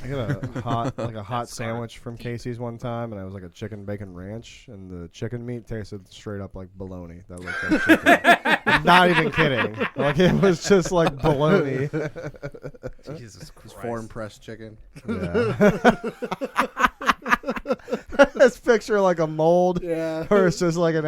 I got a hot sandwich from Casey's one time, and I was like a chicken bacon ranch, and the chicken meat tasted straight up like bologna. That looked like chicken. I'm not even kidding. Like it was just like bologna. Jesus Christ. Foreign pressed chicken. Yeah. This picture like a mold, or it's just like kind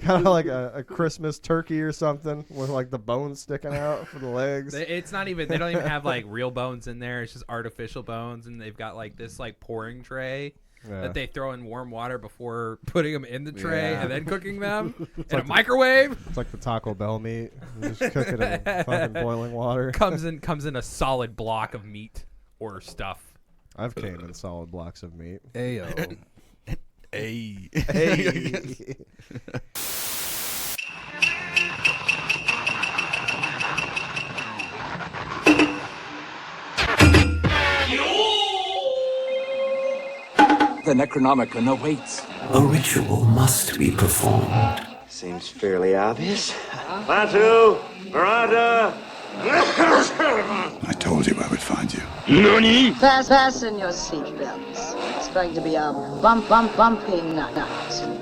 of like a Christmas turkey or something with like the bones sticking out for the legs. It's not even. They don't even have like real bones in there. It's just artificial bones, and they've got like this like pouring tray that they throw in warm water before putting them in the tray and then cooking them in a microwave. It's like the Taco Bell meat. You just cook it in fucking boiling water. Comes in a solid block of meat or stuff. I've came in solid blocks of meat. Ayo. Hey. The Necronomicon awaits. A ritual must be performed. Seems fairly obvious. Batu, Barada. I told you I would find you. Nani? Fasten your seatbelts. It's going to be a bumpy night.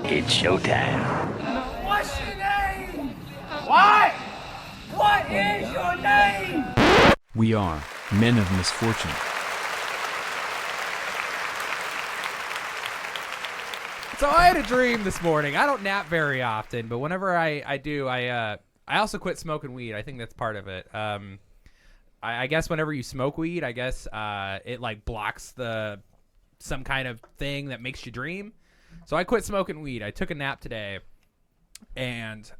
It's showtime. What's your name? What is your name? We are men of misfortune. So I had a dream this morning. I don't nap very often, but whenever I do, I also quit smoking weed. I think that's part of it. I guess whenever you smoke weed, I guess it like blocks some kind of thing that makes you dream. So I quit smoking weed. I took a nap today, and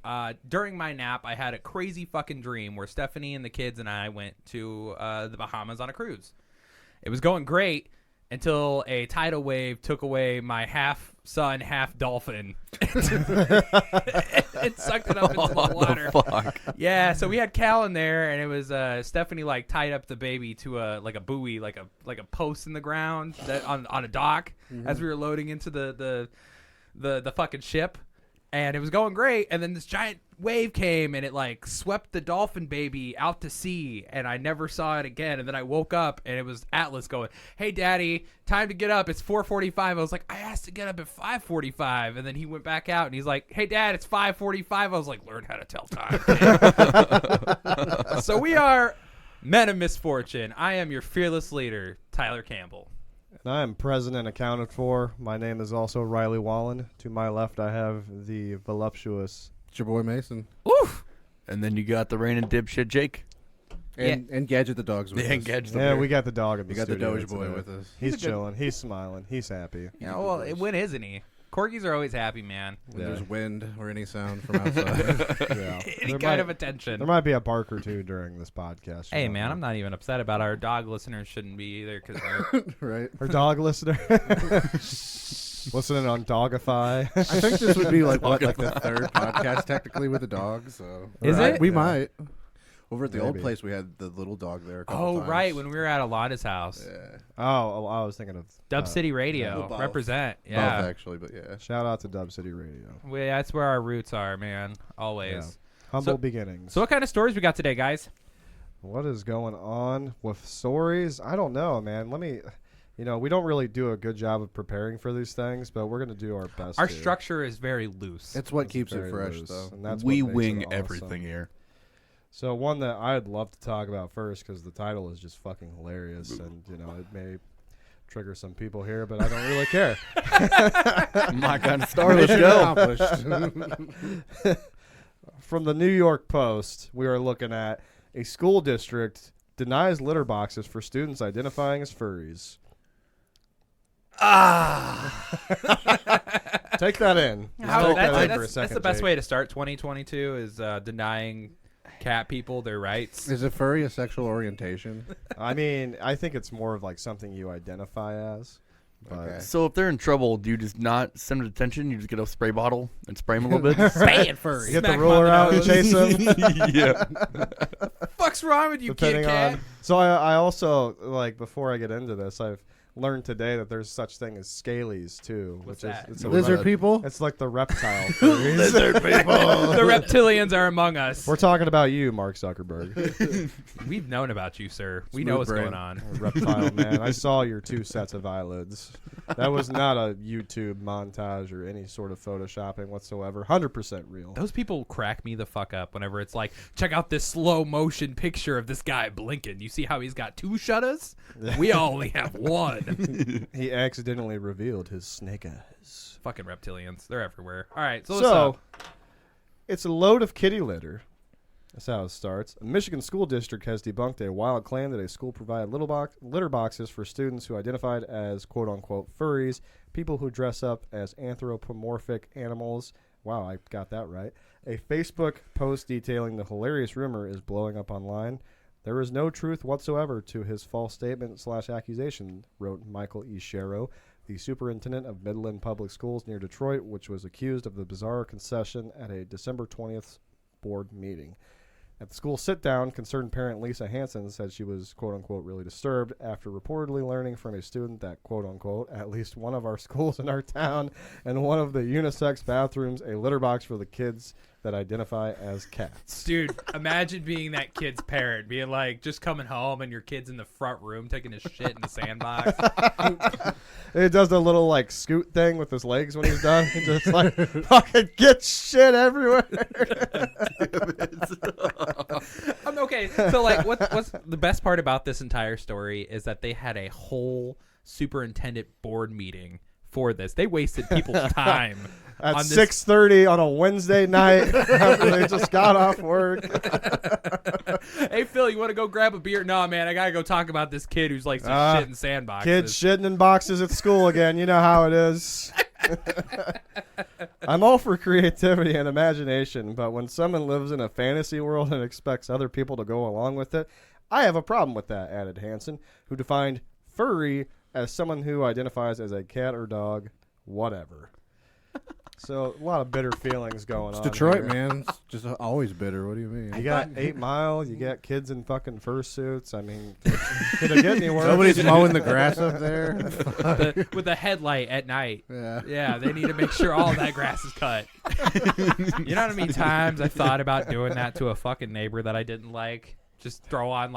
during my nap, I had a crazy fucking dream where Stephanie and the kids and I went to the Bahamas on a cruise. It was going great until a tidal wave took away my half sun, half dolphin. It sucked it up into the water. Fuck? Yeah, so we had Cal in there, and it was Stephanie like tied up the baby to a buoy, like a post in the ground that on a dock as we were loading into the fucking ship, and it was going great. And then this giant wave came, and it like swept the dolphin baby out to sea, and I never saw it again. And then I woke up, and it was Atlas going, "Hey, Daddy, time to get up. It's 4:45." I was like, "I asked to get up at 5:45," and then he went back out, and he's like, "Hey, Dad, it's 5:45." I was like, "Learn how to tell time." So we are men of misfortune. I am your fearless leader, Tyler Campbell. And I am present and accounted for. My name is also Riley Wallen. To my left, I have the voluptuous. It's your boy Mason. Oof. And then you got the reigning dipshit Jake. And Gadget the dog's with us. Gadget Yeah, we got the dog in the We got the studio Doge boy today. with us. He's chilling. He's smiling. He's happy. Yeah, well, when isn't he? Corgis are always happy, man. When there's wind or any sound from outside. Yeah. Any kind of attention. There might be a bark or two during this podcast. Hey, man, I'm not even upset about our dog listeners. Shouldn't be either, because right. Our dog listener. Listening on Dogify. I think this would be like the third podcast technically with a dog. So Is it? We might. Over at the old Maybe. place, we had the little dog there. A couple Oh, times. right, when we were at Alana's house. Yeah. Oh, I was thinking of Dub City Radio. both. Represent. Both, Yeah. actually, but yeah. Shout out to Dub City Radio. That's where our roots are, man. Always. Yeah. Humble beginnings. So what kind of stories we got today, guys? What is going on with stories? I don't know, man. We don't really do a good job of preparing for these things, but we're going to do our best. Our to. structure is very loose. It's what keeps it very fresh, loose, though. and that's We what makes wing it awesome. everything here. So one that I'd love to talk about first, because the title is just fucking hilarious, and it may trigger some people here, but I don't really care. My kind of star. Let's go. From the New York Post, we are looking at a school district denies litter boxes for students identifying as furries. Take that in. That's the best way to start 2022 is denying cat people their rights. Is a furry a sexual orientation? I mean, I think it's more of like something you identify as. Okay. So if they're in trouble, do you just not send them to detention? You just get a spray bottle and spray them a little bit? Spay it, furry. Get the ruler out and chase them. Yeah. fuck's wrong with you, Kit Depending Kat? on. So I also like before I get into this, I've learned today that there's such thing as scalies too, What's which that? is it's a Lizard people? It's like the reptile. furries. Lizard people. The reptilians are among us. We're talking about you, Mark Zuckerberg. We've known about you, sir. We Smooth know what's brain. going on. Reptile man. I saw your 2 sets of eyelids. That was not a YouTube montage or any sort of photoshopping whatsoever. 100% real. Those people crack me the fuck up whenever it's like, check out this slow motion picture of this guy blinking. You see how he's got 2 shutters? We only have 1. He accidentally revealed his snake eyes. Fucking reptilians. They're everywhere. All right, so what's up? It's a load of kitty litter. That's how it starts. A Michigan school district has debunked a wild claim that a school provided litter boxes for students who identified as quote-unquote furries, people who dress up as anthropomorphic animals. Wow, I got that right. A Facebook post detailing the hilarious rumor is blowing up online. There is no truth whatsoever to his false statement/accusation, wrote Michael E. Sharrow, the superintendent of Midland Public Schools near Detroit, which was accused of the bizarre concession at a December 20th board meeting. At the school sit-down, concerned parent Lisa Hansen said she was, quote-unquote, really disturbed after reportedly learning from a student that, quote-unquote, at least one of our schools in our town and one of the unisex bathrooms, a litter box for the kids that identify as cats. Dude, imagine being that kid's parent, being like, just coming home and your kid's in the front room taking his shit in the sandbox. It does the little, like, scoot thing with his legs when he's done. He just, like, fucking gets shit everywhere. Okay, so, like, what's the best part about this entire story is that they had a whole superintendent board meeting for this. They wasted people's time. At 6:30 on a Wednesday night after they just got off work. Hey, Phil, you want to go grab a beer? No, man, I got to go talk about this kid who's like some shit in sandboxes. Kids shitting in boxes at school again. You know how it is. I'm all for creativity and imagination, but when someone lives in a fantasy world and expects other people to go along with it, I have a problem with that, added Hansen, who defined furry as someone who identifies as a cat or dog, whatever. So a lot of bitter feelings going on. It's Detroit, here. man. It's just always bitter. What do you mean? You got 8 Mile. You got kids in fucking fursuits. I mean, could it get any worse? Nobody's mowing the grass up there. With a headlight at night. Yeah, they need to make sure all that grass is cut. You know how many times I thought about doing that to a fucking neighbor that I didn't like? Just throw on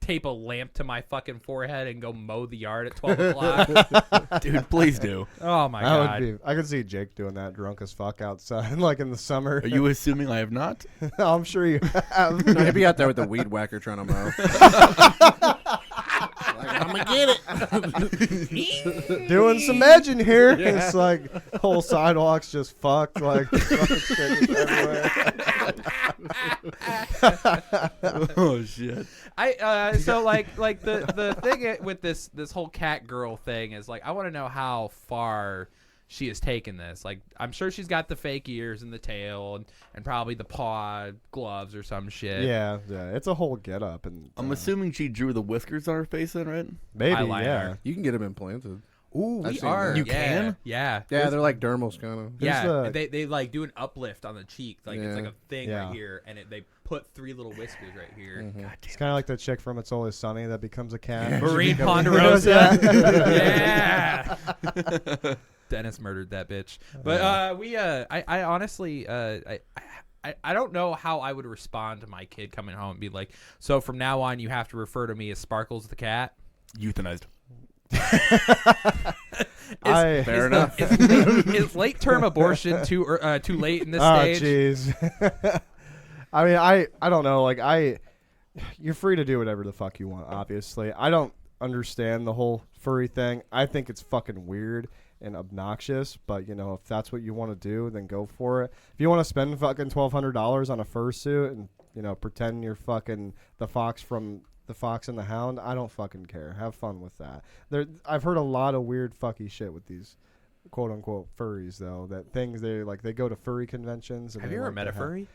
tape a lamp to my fucking forehead and go mow the yard at 12 o'clock. Dude, please do. Oh my God. I could see Jake doing that drunk as fuck outside, like in the summer. Are you assuming I have not? I'm sure you have. No, he'd be out there with the weed whacker trying to mow. I'm gonna get it. Doing some edging here. Yeah. It's like whole sidewalks just fucked. Like fucking shit is everywhere. Oh shit! So the thing with this whole cat girl thing is like I want to know how far she has taken this. Like I'm sure she's got the fake ears and the tail and probably the paw gloves or some shit. Yeah, it's a whole get up and. I'm assuming she drew the whiskers on her face, then, right? Maybe, eyeliner. yeah. You can get them implanted. Ooh, I've we seen are. that. You can? Yeah. Yeah, they're like dermals, kind of. Yeah, they like do an uplift on the cheek, like it's like a thing right here, and they put 3 little whiskers right here. Mm-hmm. It's kind of like the chick from It's Always Sunny that becomes a cat. Maureen Ponderosa. Yeah. Dennis murdered that bitch. But I honestly I don't know how I would respond to my kid coming home and be like, so from now on you have to refer to me as Sparkles the cat. Euthanized. Fair enough. Is late term abortion too late in this stage? Oh, jeez. I mean, I don't know. Like, you're free to do whatever the fuck you want, obviously. I don't understand the whole furry thing. I think it's fucking weird and obnoxious, but, you know, if that's what you want to do, then go for it. If you want to spend fucking $1,200 on a fursuit and, you know, pretend you're fucking the fox from The Fox and the Hound, I don't fucking care. Have fun with that. I've heard a lot of weird fucky shit with these quote unquote furries though. That things they go to furry conventions. And have you ever met a furry?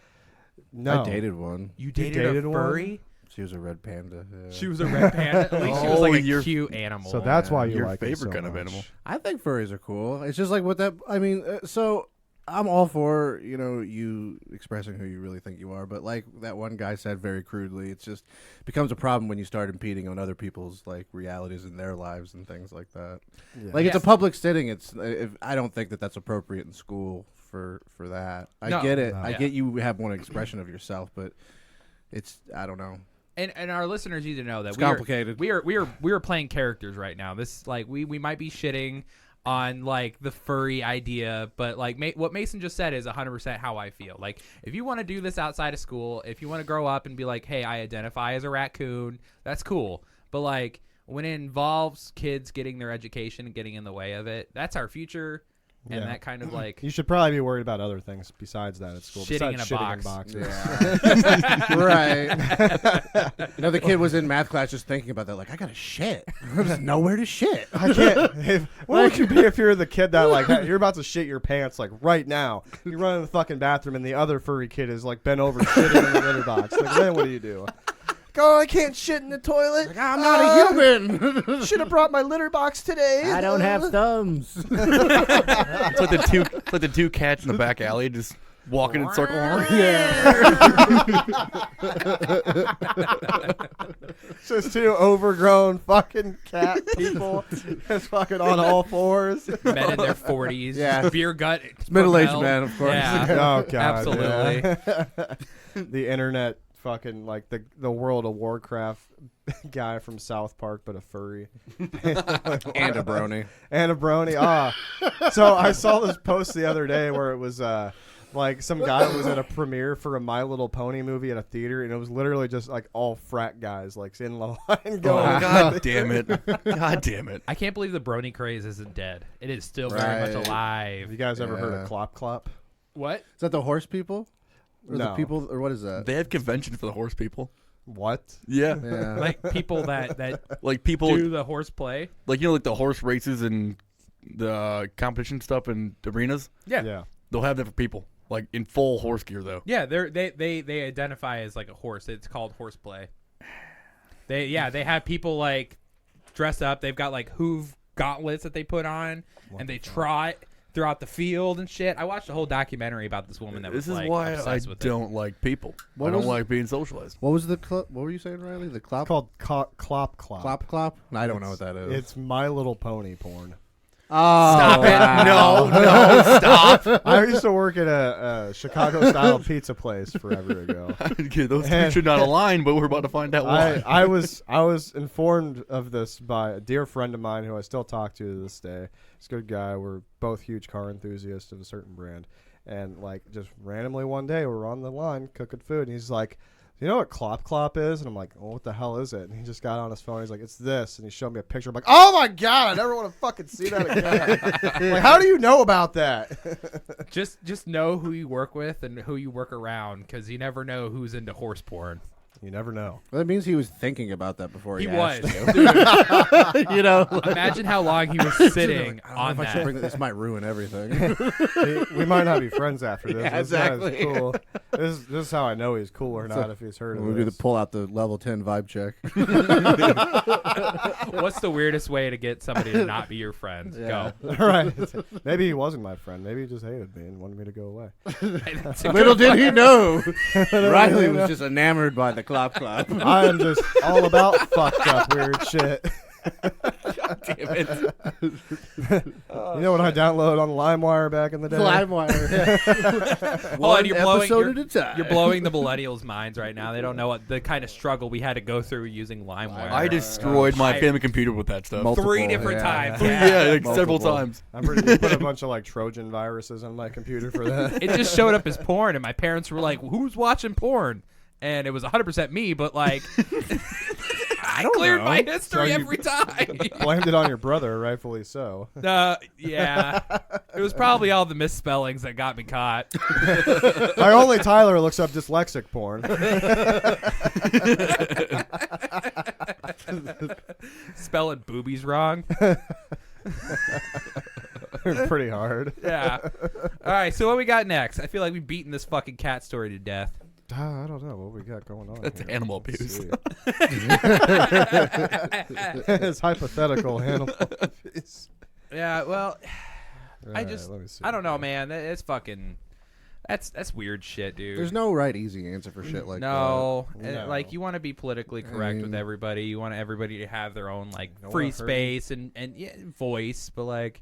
No. I dated one. You dated a furry? One? She was a red panda. Yeah. She was a red panda. At least she was like a cute animal. So that's why you your like favorite it so kind of much. animal. I think furries are cool. It's just like what that. I mean, so I'm all for, you expressing who you really think you are, but like that one guy said very crudely, it's just becomes a problem when you start impeding on other people's like realities in their lives and things like that. Yeah. Like it's a public sitting. I don't think that that's appropriate in school for that. I get it. I get you have one expression of yourself, but I don't know. And our listeners need to know that it's complicated. We are playing characters right now. This like we might be shitting on like the furry idea, but like what Mason just said is 100% how I feel. Like if you want to do this outside of school, if you want to grow up and be like, hey, I identify as a raccoon, that's cool. But like when it involves kids getting their education and getting in the way of it, that's our future. And that kind of like... You should probably be worried about other things besides that at school. Shitting besides in a box. boxes. Yeah. Right. The kid was in math class just thinking about that. Like, I got to shit. There's nowhere to shit. I can't. What would you be if you're the kid that, like, you're about to shit your pants, like, right now? You run in the fucking bathroom and the other furry kid is, like, bent over shitting in the litter box. Like, then what do you do? Oh, I can't shit in the toilet. Like, I'm not a human. Should have brought my litter box today. I don't have thumbs. It's like the two cats in the back alley just walking in circle. Just two overgrown fucking cat people just fucking on all fours. Men in their 40s. Yeah. Beer gut. It's middle-aged men, of course. Yeah. Oh, God. Absolutely. Yeah. The internet fucking like the World of Warcraft guy from South Park, but a furry. And a brony. And a brony. So I saw this post the other day where it was like some guy was at a premiere for a My Little Pony movie at a theater, and it was literally just like all frat guys like in the line going. Oh, God damn it! God damn it! I can't believe the brony craze isn't dead. It is still very much alive. Have you guys ever heard of Clop Clop? What? Is that the horse people? Or No. the people, or what is that? They have conventions for the horse people. What? Yeah. Like people that like people do the horse play. Like like the horse races and the competition stuff in arenas. Yeah. They'll have that for people. Like in full horse gear though. Yeah, they identify as like a horse. It's called horseplay. They have people like dress up. They've got like hoof gauntlets that they put on, and they trot throughout the field and shit. I watched a whole documentary about this woman that was like obsessed with it. This is why I don't like people. I don't like being socialized. What was what were you saying, Riley? The clop? It's called Clop Clop. Clop Clop? I don't know what that is. It's My Little Pony porn. Oh, stop it! No, stop! I used to work at a Chicago-style pizza place forever ago. Those two should not align, but we're about to find out why. I was informed of this by a dear friend of mine who I still talk to this day. He's a good guy. We're both huge car enthusiasts of a certain brand, and like just randomly one day we're on the line cooking food, and he's like, "You know what Clop Clop is?" And I'm like, "Oh, what the hell is it?" And he just got on his phone. He's like, "It's this," and he showed me a picture. I'm like, "Oh my God, I never want to fucking see that again." Like, how do you know about that? Just know who you work with and who you work around, because you never know who's into horse porn. You never know. Well, that means he was thinking about that before he was. asked you. Imagine how long he was sitting on that. This might ruin everything. We might not be friends after this. Yeah, this guy is exactly. cool. This is how I know he's cool or not if he's heard of We'll this. do the pull out the level 10 vibe check. What's the weirdest way to get somebody to not be your friend? Yeah. Go. Right. Maybe he wasn't my friend. Maybe he just hated me and wanted me to go away. Little did he know, Riley was just enamored by the Clop Clop. I am just all about fucked up weird shit. God damn it. You know what I downloaded on LimeWire back in the day? LimeWire. Hold on, you're You're blowing the millennials' minds right now. They don't know what the kind of struggle we had to go through using LimeWire. I destroyed my family computer with that stuff. Multiple, 3 different times. Yeah, like Multiple. several times. I'm pretty sure put a bunch of like Trojan viruses on my computer for that. It just showed up as porn, and my parents were like, "Who's watching porn?" And it was 100% me, but like, I cleared my history every time. Blamed it on your brother, rightfully so. Yeah, it was probably all the misspellings that got me caught. Only Tyler looks up dyslexic porn. Spelling boobies wrong. Pretty hard. Yeah. All right, so what we got next? I feel like we've beaten this fucking cat story to death. I don't know what we got going on. That's here. animal abuse. It's hypothetical animal abuse. Yeah, well, I don't know, man. It's fucking. That's weird shit, dude. There's no right easy answer for shit like that. No. Like you want to be politically correct with everybody. You want everybody to have their own like free space and voice, but like.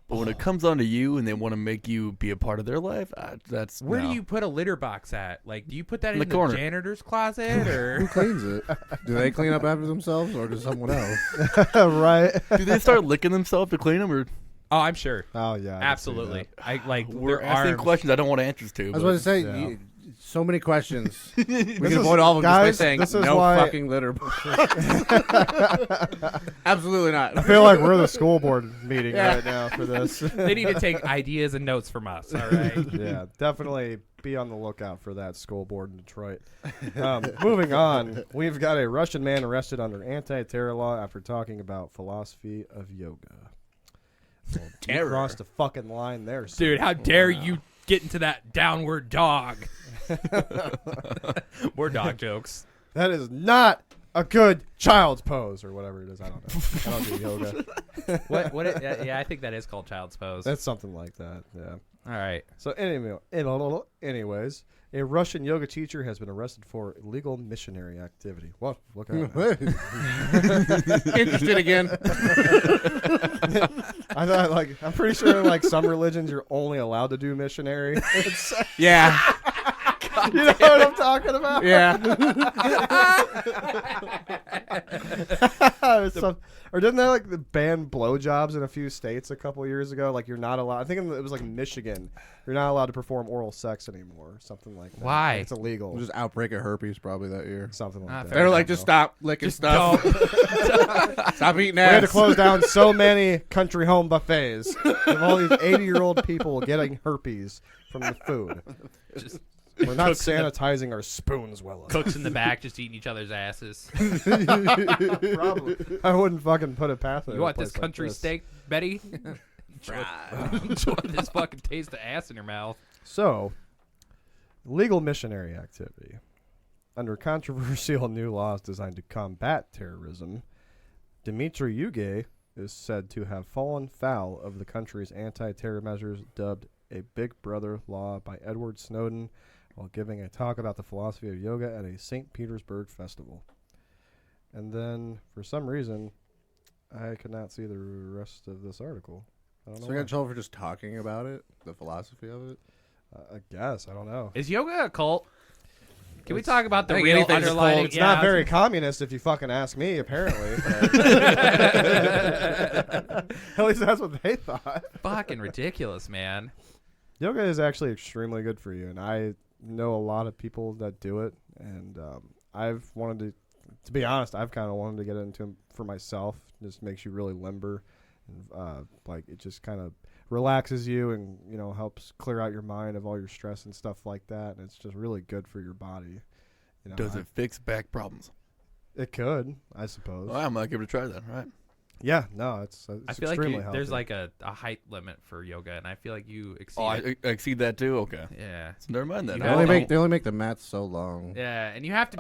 But when it comes onto you and they want to make you be a part of their life, that's where do you put a litter box at? Like, do you put that in the corner. Janitor's closet or who cleans it? Do they clean up after themselves or does someone else? Right? Do they start licking themselves to clean them or? Oh, I'm sure. Oh yeah, absolutely. I like. We're asking questions I don't want answers to. I was about to say. So many questions. We can is, avoid all of them guys, just by saying no fucking litter box. Absolutely not. I feel like we're the school board meeting right now for this. They need to take ideas and notes from us. All right. Yeah, definitely be on the lookout for that school board in Detroit. Moving on, we've got a Russian man arrested under anti-terror law after talking about philosophy of yoga. Well, you crossed the fucking line there, sir. Dude. How dare you get into that downward dog? More dog jokes. That is not a good child's pose or whatever it is. I don't know. I don't do yoga. Yeah, I think that is called child's pose. That's something like that. Yeah. All right. So anyways, a Russian yoga teacher has been arrested for illegal missionary activity. What? Look out. Interested again. I thought, I'm pretty sure, some religions you're only allowed to do missionary. Yeah. You know what I'm talking about? Yeah. Or didn't they ban blowjobs in a few states a couple years ago? Like you're not allowed. I think it was Michigan. You're not allowed to perform oral sex anymore. Or something like that. Why? It's illegal. It was just outbreak of herpes probably that year. Something like that. They were like, just stop licking stuff. Stop eating ass. We had to close down so many country home buffets of all these 80-year-old people getting herpes from the food. We're not sanitizing our spoons well enough. Cooks in the back just eating each other's asses. Probably. I wouldn't fucking put it past it. You want this country steak, Betty? Enjoy this fucking taste of ass in your mouth. So, legal missionary activity. Under controversial new laws designed to combat terrorism, Dmitry Yuge is said to have fallen foul of the country's anti-terror measures dubbed a Big Brother law by Edward Snowden while giving a talk about the philosophy of yoga at a St. Petersburg festival. And then, for some reason, I could not see the rest of this article. I don't know. So we got in trouble for just talking about it, the philosophy of it? I guess. I don't know. Is yoga a cult? Can we talk about the real anything's underlying? cold. It's not very communist if you fucking ask me, apparently. At least that's what they thought. Fucking ridiculous, man. Yoga is actually extremely good for you, and I know a lot of people that do it, and I've wanted to be honest, I've kind of wanted to get into it for myself. It just makes you really limber, and it just kind of relaxes you and helps clear out your mind of all your stress and stuff like that, and it's just really good for your body. Does it fix back problems? It could, I suppose. Well, I might give it a try then, right? Yeah, no, it's I feel extremely like healthy. there's a height limit for yoga, and I feel like you exceed it. I exceed that too? Okay. Yeah. So never mind that. You They only make the mats so long. Yeah, and you have to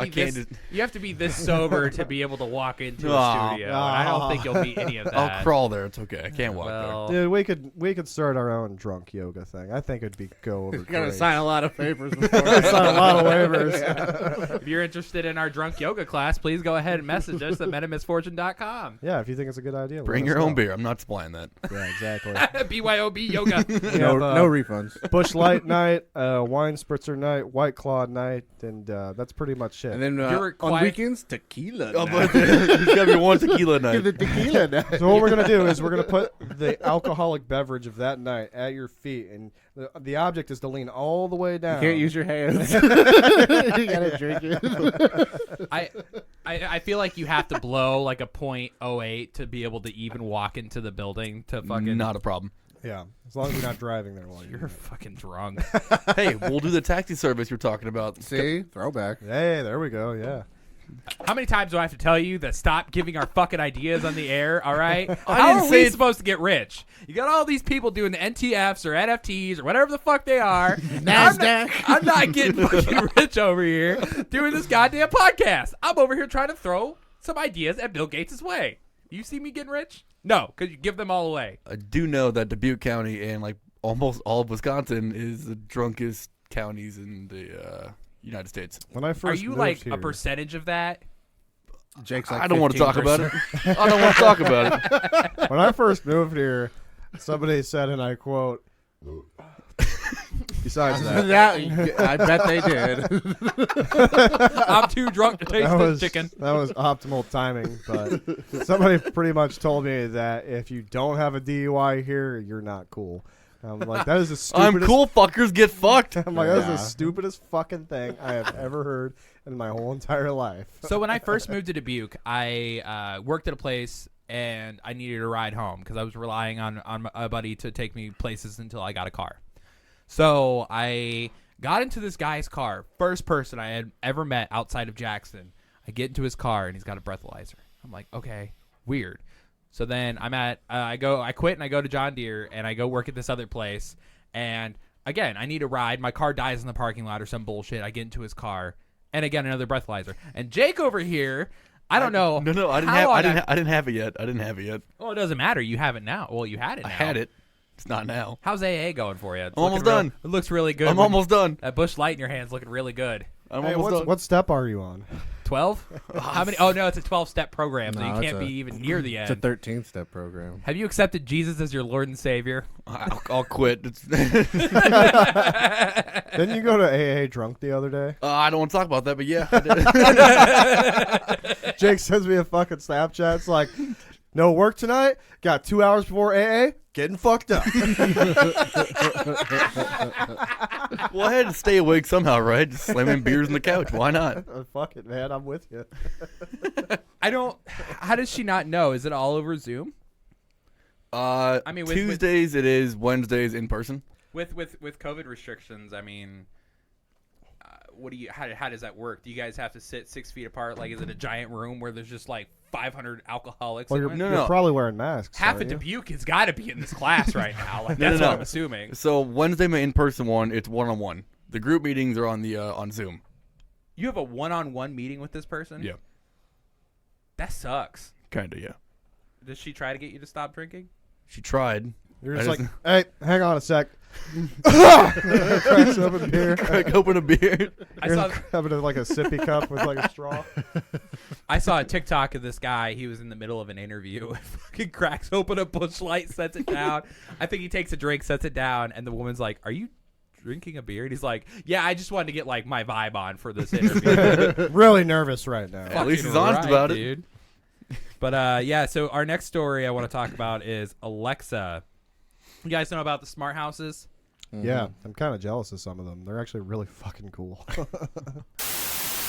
be this sober to be able to walk into a studio. And I don't think you'll meet any of that. I'll crawl there. It's okay. I can't walk there. Dude, we could start our own drunk yoga thing. I think it'd go over. You gotta sign a lot of papers before. Sign a lot of waivers. Yeah. If you're interested in our drunk yoga class, please go ahead and message us at menofmisfortune.com. Yeah, if you think it's a good idea. Bring your own beer. I'm not supplying that. Yeah, exactly. BYOB yoga. No refunds. Bush Light night, wine spritzer night, White Claw night, and that's pretty much it. And then on weekends, tequila night. But there's got to be one tequila night. The tequila night. So what we're going to do is we're going to put the alcoholic beverage of that night at your feet, and the object is to lean all the way down. You can't use your hands. You got to drink it. I feel like you have to blow like a .08 to be able to even walk into the building to fucking. Not a problem. Yeah, as long as you're not driving there while you're fucking drunk. Hey, we'll do the taxi service you're talking about. See? Throwback. Hey, there we go, yeah. How many times do I have to tell you that stop giving our fucking ideas on the air, all right? How are we supposed to get rich? You got all these people doing the NTFs or NFTs or whatever the fuck they are. NASDAQ. I'm not getting fucking rich over here doing this goddamn podcast. I'm over here trying to throw some ideas at Bill Gates' way. Do you see me getting rich? No, because you give them all away. I do know that Dubuque County and like almost all of Wisconsin is the drunkest counties in the United States. When I first Are you moved like here, a percentage of that? Jake's like I don't want to talk about 15%. it. I don't want to talk about it. when I first moved here, somebody said, and I quote, besides that, I bet they did. I'm too drunk to taste this chicken. That was optimal timing, but somebody pretty much told me that if you don't have a DUI here, you're not cool. I'm like, that is the stupidest. I'm cool, fuckers get fucked. I'm like, that's the stupidest fucking thing I have ever heard in my whole entire life. So when I first moved to Dubuque, I worked at a place and I needed a ride home because I was relying on a buddy to take me places until I got a car. So I got into this guy's car, first person I had ever met outside of Jackson. I get into his car and he's got a breathalyzer. I'm like, okay, weird. So then I quit and I go to John Deere and I go work at this other place. And again, I need a ride. My car dies in the parking lot or some bullshit. I get into his car and again, another breathalyzer. And Jake over here, I don't know. No, I didn't have it yet. Well, it doesn't matter. You have it now. Well, you had it now. I had it. It's not now. How's AA going for you? It's almost looking done. It looks really good. I'm almost done. That bush light in your hand's looking really good. Hey, what step are you on? 12? How many? Oh, no, it's a 12-step program, so No, you can't be even near the end. It's a 13-step program. Have you accepted Jesus as your Lord and Savior? I'll quit. Didn't you go to AA drunk the other day? I don't want to talk about that, but yeah, I did. Jake sends me a fucking Snapchat. It's like, no work tonight. Got 2 hours before AA. Getting fucked up. Well, I had to stay awake somehow, right? Just slamming beers on the couch. Why not? Fuck it, man. I'm with you. How does she not know? Is it all over Zoom? I mean, Tuesdays it is. Wednesdays in person. With COVID restrictions, I mean, how does that work? Do you guys have to sit 6 feet apart? Like, is it a giant room where there's just like 500 alcoholics? Well, you're probably wearing masks. Half of Dubuque has got to be in this class right now. Like, that's what I'm assuming. So Wednesday, my in-person one, it's one-on-one. The group meetings are on the on Zoom. You have a one-on-one meeting with this person? Yeah. That sucks. Kinda, yeah. Does she try to get you to stop drinking? She tried. You're just like, hey, hang on a sec. Cracks open a beer. Crack open a beer. I saw having like a sippy cup with like a straw. I saw a TikTok of this guy. He was in the middle of an interview. Fucking cracks open a Busch Light, sets it down. I think he takes a drink, sets it down, and the woman's like, "Are you drinking a beer?" And he's like, "Yeah, I just wanted to get like my vibe on for this interview." Really nervous right now. At least he's honest about it, dude. But yeah, so our next story I want to talk about is Alexa. You guys know about the smart houses? Yeah, I'm kind of jealous of some of them. They're actually really fucking cool.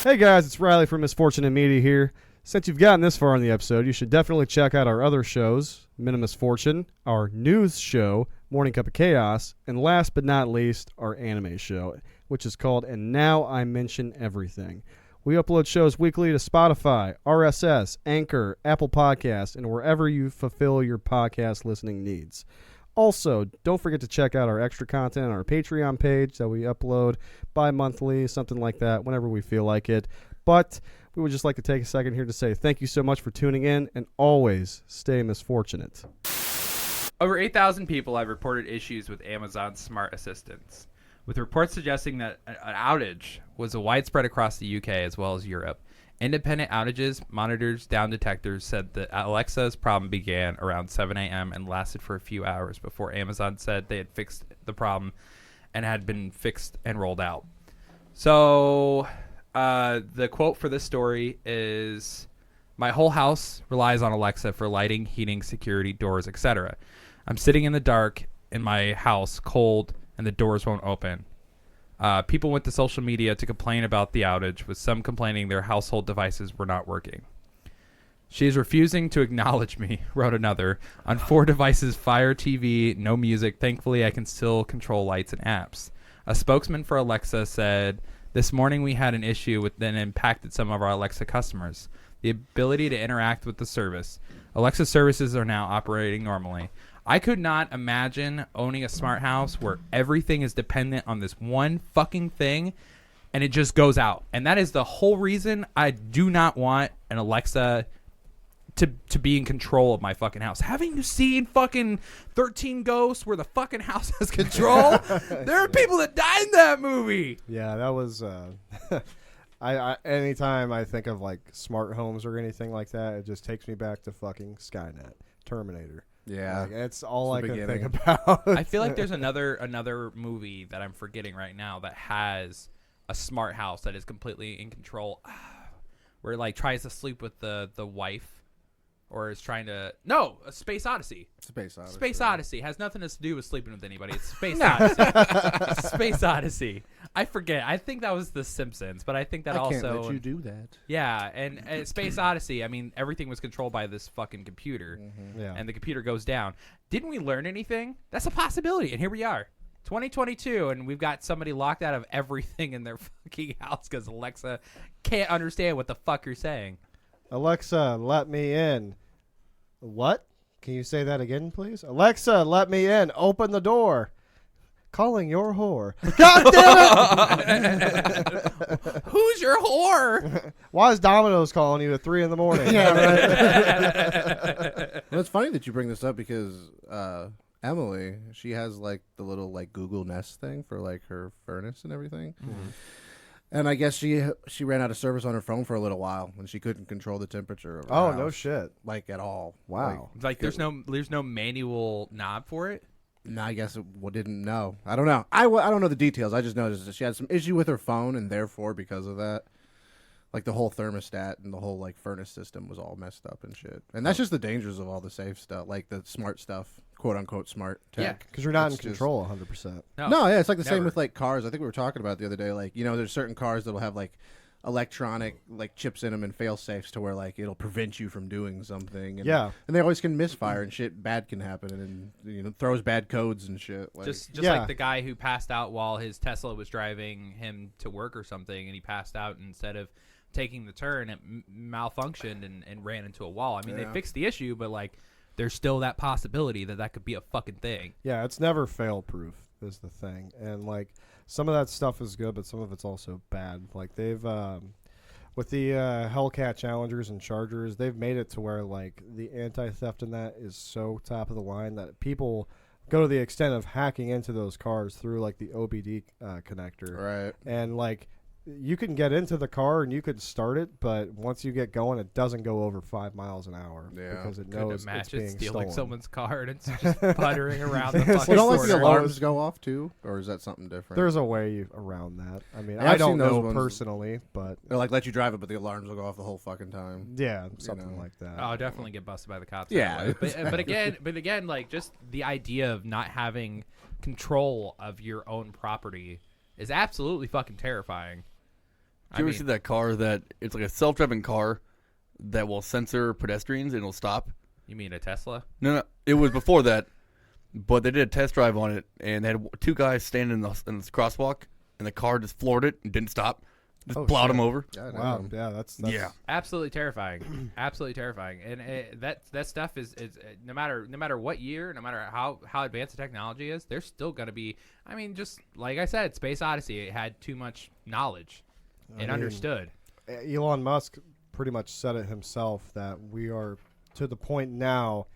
Hey guys, it's Riley from Misfortunate Media here. Since you've gotten this far in the episode, you should definitely check out our other shows, Minimus Fortune, our news show, Morning Cup of Chaos, and last but not least, our anime show, which is called And Now I Mention Everything. We upload shows weekly to Spotify, RSS, Anchor, Apple Podcasts, and wherever you fulfill your podcast listening needs. Also, don't forget to check out our extra content on our Patreon page that we upload bi-monthly, something like that, whenever we feel like it. But we would just like to take a second here to say thank you so much for tuning in, and always stay misfortunate. Over 8,000 people have reported issues with Amazon's smart assistants, with reports suggesting that an outage was widespread across the UK as well as Europe. Independent outages, monitors, down detectors said that Alexa's problem began around 7 a.m. and lasted for a few hours before Amazon said they had fixed the problem and had been fixed and rolled out. So the quote for this story is, "My whole house relies on Alexa for lighting, heating, security, doors, etc. I'm sitting in the dark in my house, cold, and the doors won't open. People went to social media to complain about the outage, with some complaining their household devices were not working. She is refusing to acknowledge me," wrote another. "On 4 devices, Fire TV, no music. Thankfully, I can still control lights and apps." A spokesman for Alexa said, "This morning we had an issue that impacted some of our Alexa customers. The ability to interact with the service. Alexa services are now operating normally. I could not imagine owning a smart house where everything is dependent on this one fucking thing and it just goes out. And that is the whole reason I do not want an Alexa to be in control of my fucking house. Haven't you seen fucking 13 Ghosts where the fucking house has control? There are people that died in that movie. Yeah, that was. I anytime I think of like smart homes or anything like that, it just takes me back to fucking Skynet, Terminator. Yeah, like, it's all I can beginning. think about. I feel like there's another movie that I'm forgetting right now that has a smart house that is completely in control, where it like tries to sleep with the wife. Or is trying to a Space Odyssey. Space Odyssey has nothing to do with sleeping with anybody. It's Space Odyssey. It's Space Odyssey. I forget. I think that was The Simpsons, but I think that I can't also. let you do that. Yeah, and Space Odyssey. I mean, everything was controlled by this fucking computer, Yeah. and the computer goes down. Didn't we learn anything? That's a possibility, and here we are, 2022, and we've got somebody locked out of everything in their fucking house because Alexa can't understand what the fuck you're saying. Alexa, let me in. What? Can you say that again, please? Alexa, let me in. Open the door. Calling your whore. God damn it! Who's your whore? Why is Domino's calling you at 3 in the morning? Yeah, right. Well, it's funny that you bring this up because Emily, she has like the little like Google Nest thing for like her furnace and everything. Mm-hmm. And I guess she ran out of service on her phone for a little while, and she couldn't control the temperature of her house, no shit. like at all. Wow. Like there's no manual knob for it. No, I guess it didn't know. I don't know. I don't know the details. I just noticed that she had some issue with her phone, and therefore, because of that, like the whole thermostat and the whole like furnace system was all messed up and shit. And that's just the dangers of all the safe stuff, like the smart stuff, quote unquote smart tech. Yeah, because you're not in control 100%. No, yeah, it's like the never. same with like cars. I think we were talking about it the other day. Like, you know, there's certain cars that'll have like electronic like chips in them and fail safes to where like it'll prevent you from doing something. And, Yeah, and they always can misfire and shit bad can happen and you know throws bad codes and shit. Like, Just like the guy who passed out while his Tesla was driving him to work or something, and he passed out instead of taking the turn, it malfunctioned and ran into a wall. I mean, they fixed the issue, but like there's still that possibility that could be a fucking thing. Yeah, it's never fail proof is the thing. And like some of that stuff is good, but some of it's also bad. Like they've with the Hellcat Challengers and Chargers, they've made it to where like the anti-theft in that is so top of the line that people go to the extent of hacking into those cars through like the OBD connector. Right. And like you can get into the car and you could start it, but once you get going, it doesn't go over 5 miles an hour because it knows it's being stealing stolen. someone's car and it's just puttering around the fucking Well, don't like the corner. alarms go off too, or is that something different? There's a way around that. I mean, Yeah, I I've don't seen those know ones. personally, but They'll like let you drive it, but the alarms will go off the whole fucking time. yeah, something like that. Oh, I'll definitely get busted by the cops. Yeah. but again, like just the idea of not having control of your own property is absolutely fucking terrifying. Do you ever see that car that it's like a self-driving car that will censor pedestrians and it'll stop? You mean a Tesla? No, it was before that, but they did a test drive on it, and they had two guys standing in this crosswalk, and the car just floored it and didn't stop, just plowed them over. Wow, yeah, that's absolutely terrifying, absolutely terrifying. And that stuff is no matter what year, no matter how advanced the technology is, there's still gonna be. I mean, just like I said, Space Odyssey, it had too much knowledge. It understood. Elon Musk pretty much said it himself that we are to the point now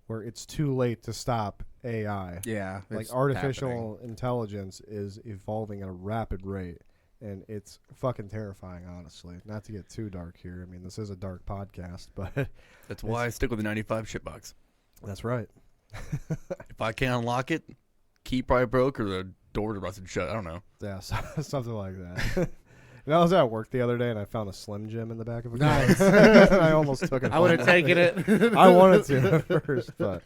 where it's too late to stop AI. Yeah, like it's artificial intelligence is evolving at a rapid rate, and it's fucking terrifying, honestly. Not to get too dark here. I mean, this is a dark podcast, but that's why I stick with the 95 shitbox. That's right. If I can't unlock it, key probably broke or the door rusted shut. I don't know. Yeah, something like that. And I was at work the other day, and I found a Slim Jim in the back of a car. Nice. I almost took it. I would have taken it. I wanted to at first, but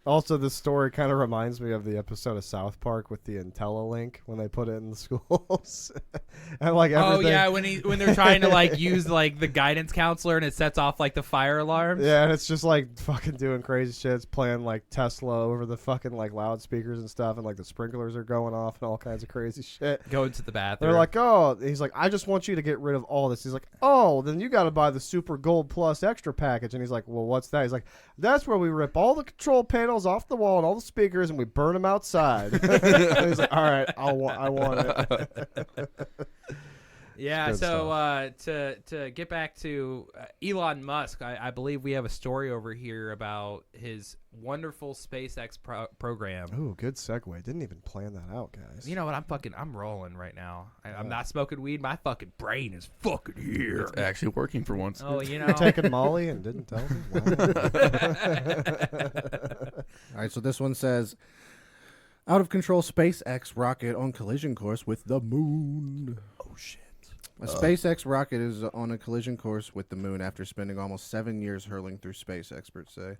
also this story kind of reminds me of the episode of South Park with the IntelliLink when they put it in the schools. And like everything. Oh yeah, when they're trying to like use like the guidance counselor and it sets off like the fire alarms. Yeah, and it's just like fucking doing crazy shit. It's playing like Tesla over the fucking like loudspeakers and stuff, and like the sprinklers are going off and all kinds of crazy shit. Going to the bathroom. They're like, oh, he's like, I just want you to get rid of all this. He's like, oh, then you got to buy the Super Gold Plus Extra package. And he's like, well, what's that? He's like, that's where we rip all the control panels off the wall and all the speakers and we burn them outside. And he's like, all right, I want it. Yeah, Good so to get back to Elon Musk, I believe we have a story over here about his wonderful SpaceX program. Ooh, good segue. Didn't even plan that out, guys. You know what? I'm rolling right now. I'm not smoking weed. My fucking brain is fucking here. It's actually working for once. Oh, you know. You're taking Molly and didn't tell me? Wow. All right, so this one says, out of control SpaceX rocket on collision course with the moon. Oh, shit. A SpaceX rocket is on a collision course with the moon after spending almost 7 years hurling through space, experts say.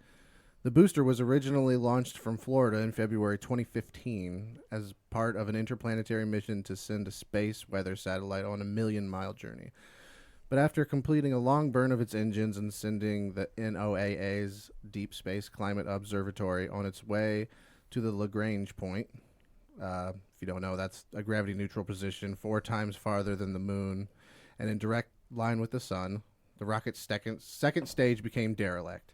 The booster was originally launched from Florida in February 2015 as part of an interplanetary mission to send a space weather satellite on a 1,000,000-mile journey. But after completing a long burn of its engines and sending the NOAA's Deep Space Climate Observatory on its way to the Lagrange point, if you don't know, that's a gravity-neutral position 4 times farther than the moon and in direct line with the sun, the rocket's second stage became derelict.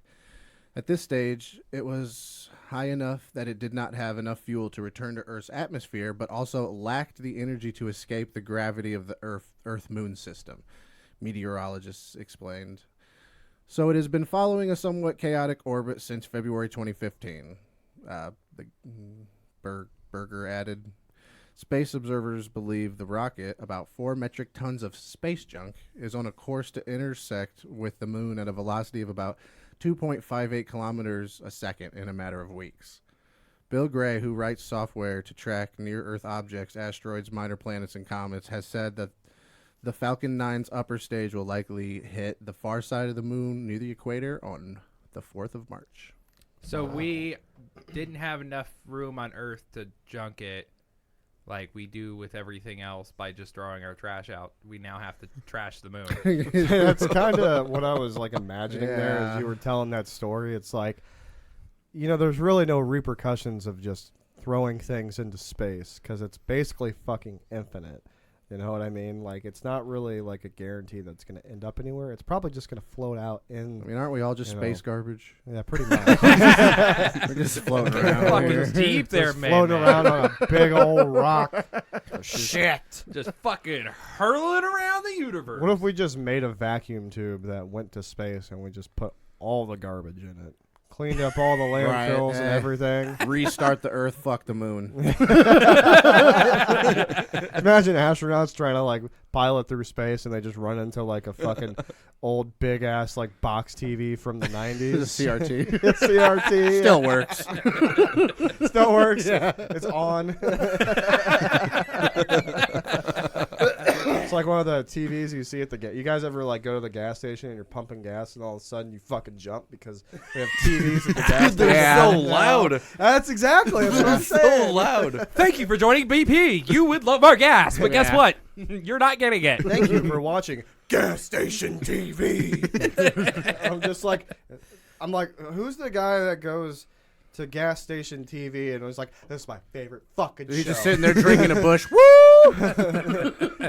At this stage, it was high enough that it did not have enough fuel to return to Earth's atmosphere, but also lacked the energy to escape the gravity of the Earth-Moon system, meteorologists explained. So it has been following a somewhat chaotic orbit since February 2015. Berger added, space observers believe the rocket, about 4 metric tons of space junk, is on a course to intersect with the moon at a velocity of about 2.58 kilometers a second in a matter of weeks. Bill Gray, who writes software to track near-Earth objects, asteroids, minor planets, and comets, has said that the Falcon 9's upper stage will likely hit the far side of the moon near the equator on the 4th of March. So we didn't have enough room on Earth to junk it like we do with everything else by just throwing our trash out. We now have to trash the moon. That's kind of what I was like imagining there as you were telling that story. It's like, you know, there's really no repercussions of just throwing things into space because it's basically fucking infinite. You know what I mean? Like, it's not really like a guarantee that it's going to end up anywhere. It's probably just going to float out in. I mean, aren't we all just space garbage? Yeah, pretty much. We're just floating around. Fucking deep there, just man. Floating around on a big old rock. Shit. Just fucking hurling around the universe. What if we just made a vacuum tube that went to space and we just put all the garbage in it? Cleaned up all the landfills and everything. Restart the Earth, fuck the moon. Imagine astronauts trying to like pilot through space and they just run into like a fucking old big ass like box TV from the 90s. The CRT. CRT. Still works. Still works. Yeah. It's on. It's like one of the TVs you see at the you guys ever like go to the gas station and you're pumping gas and all of a sudden you fucking jump because they have TVs at the gas station. They're so loud. That's exactly what I'm so saying. loud. Thank you for joining BP. You would love our gas, but guess what? You're not getting it. Thank you for watching Gas Station TV. I'm like, who's the guy that goes to Gas Station TV and was like, this is my favorite fucking show. He's just sitting there drinking a bush. Woo!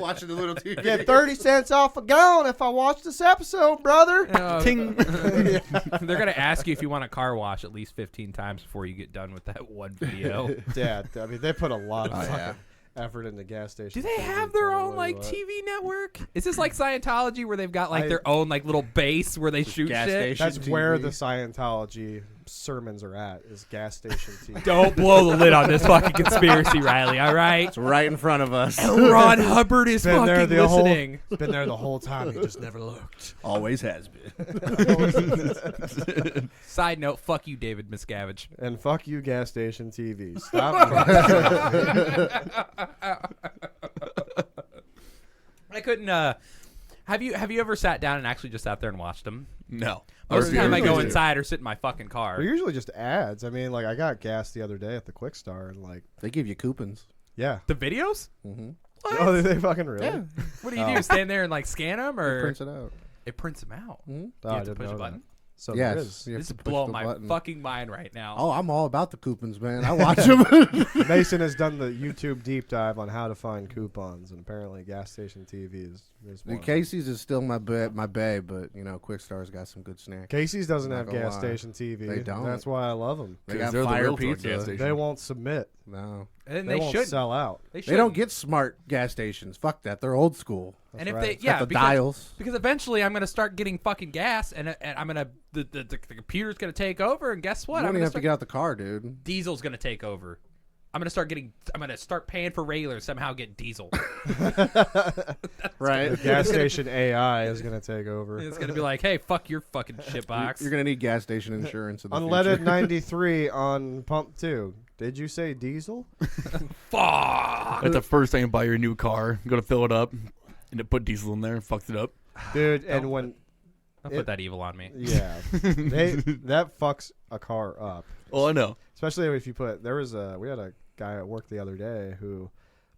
Watching the little TV. Get 30 cents off a gallon if I watch this episode, brother. Ting. They're going to ask you if you want a car wash at least 15 times before you get done with that one video. Yeah, I mean, they put a lot of fucking effort in the Gas Station. Do they have their own like TV network? Is this like Scientology where they've got like their own like little base where they shoot Gas shit? station. That's TV. where the Scientology sermons are at, is Gas Station TV. Don't blow the lid on this fucking conspiracy, Riley, all right? It's right in front of us. L. Ron Hubbard is Been there fucking the listening. It's been there the whole time. He just never looked. Always has been. Side note, fuck you, David Miscavige. And fuck you, Gas Station TV. Stop. I couldn't. Have you ever sat down and actually just sat there and watched them? No. Most of the time I go usually- inside or sit in my fucking car. They're usually just ads. I mean, like, I got gas the other day at the Quick Star, and like, They give you coupons. yeah. The videos? Mm-hmm. What? Oh, they fucking really? Yeah. What do you do? Stand there and like scan them, or Prints it out. it prints them out? Mm-hmm. You Oh, I have to didn't push a know button. that. So Yes. there is. You have This to is push blowing the my button. fucking mind right now. Oh, I'm all about the coupons, man. I watch them. Mason has done the YouTube deep dive on how to find coupons, and apparently Gas Station TV is one. Casey's is still my bae, but you know, Quick Star's got some good snacks. Casey's doesn't Not have gonna Gas lie. Station TV. They don't. That's why I love them. They got they're the fire real gas pizza. station. They won't submit. No, and They they won't should sell out. they don't get smart gas stations. Fuck that. They're old school. And if right. they, yeah, the because, dials. because eventually I'm gonna start getting fucking gas, and I'm gonna the computer's gonna take over, and guess what? You I'm don't even gonna have to get out the car, dude. Diesel's gonna take over. I'm gonna start paying for regulars, somehow get diesel. Right. The gas station AI is gonna take over. It's gonna be like, hey, fuck your fucking shitbox. You're gonna need gas station insurance in the Unleaded future. 93 on pump 2. Did you say diesel? Fuck. That's the first thing you buy your new car. You got to fill it up, and it put diesel in there and fucks it up. Dude, and when Don't put that evil on me. yeah, that fucks a car up. Oh, I know. Especially if you put we had a guy at work the other day who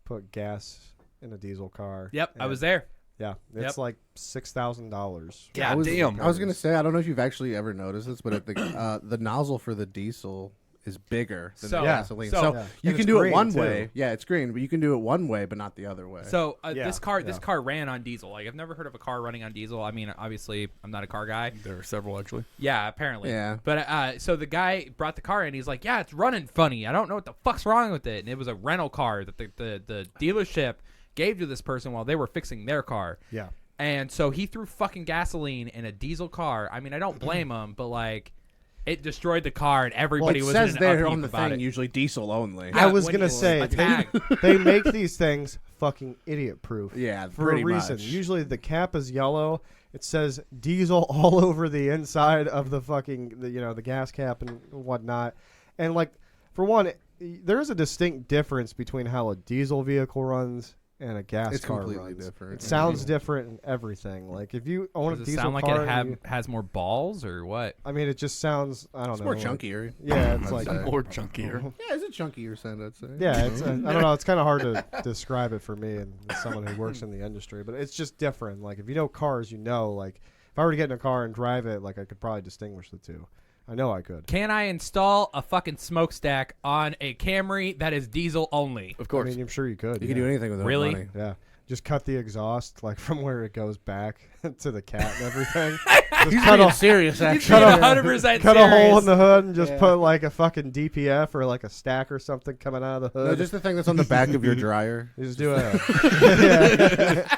put gas in a diesel car. Yep, I was there. Yeah, it's like $6,000. God damn. I was gonna say I don't know if you've actually ever noticed this, but at the nozzle for the diesel is bigger than the gasoline. So you And can it's do it green, one too. way. Yeah, it's green, but you can do it one way, but not the other way. So Yeah, this car ran on diesel. Like I've never heard of a car running on diesel. I mean, obviously I'm not a car guy. There are several, actually. Yeah, apparently. Yeah. But so the guy brought the car in. He's like, yeah, it's running funny. I don't know what the fuck's wrong with it. And it was a rental car that the dealership gave to this person while they were fixing their car. Yeah. And so he threw fucking gasoline in a diesel car. I mean, I don't blame him, but like, it destroyed the car, and everybody well, was it says in an there upheave on the about thing it. usually diesel only. I was when gonna you- say a tag. they make these things fucking idiot proof. Yeah, for pretty a reason. much. Usually the cap is yellow. It says diesel all over the inside of the fucking the gas cap and whatnot. And like for one, there is a distinct difference between how a diesel vehicle runs and a gas It's car completely runs. different. It sounds different in everything. Like if you own a Does it diesel sound like car, it and you- has more balls or what? I mean, it just sounds. I don't It's know. more like- chunkier. Yeah, it's I'd like say. More chunkier. Yeah, it's a chunkier scent, I'd say. yeah, it's I don't know. It's kind of hard to describe it for me and as someone who works in the industry, but it's just different. Like if you know cars, like if I were to get in a car and drive it, like I could probably distinguish the two. I know I could. Can I install a fucking smokestack on a Camry that is diesel only? Of I course. mean, I'm sure you could. You yeah. can do anything with that Really? money. Yeah. Just cut the exhaust, like from where it goes back to the cat and everything. He's Just cut being a, serious, He's actually. being 100% cut a hole serious. in the hood and just Yeah. put like a fucking DPF or like a stack or something coming out of the hood. No, just the thing that's on the back of your dryer. You just do it.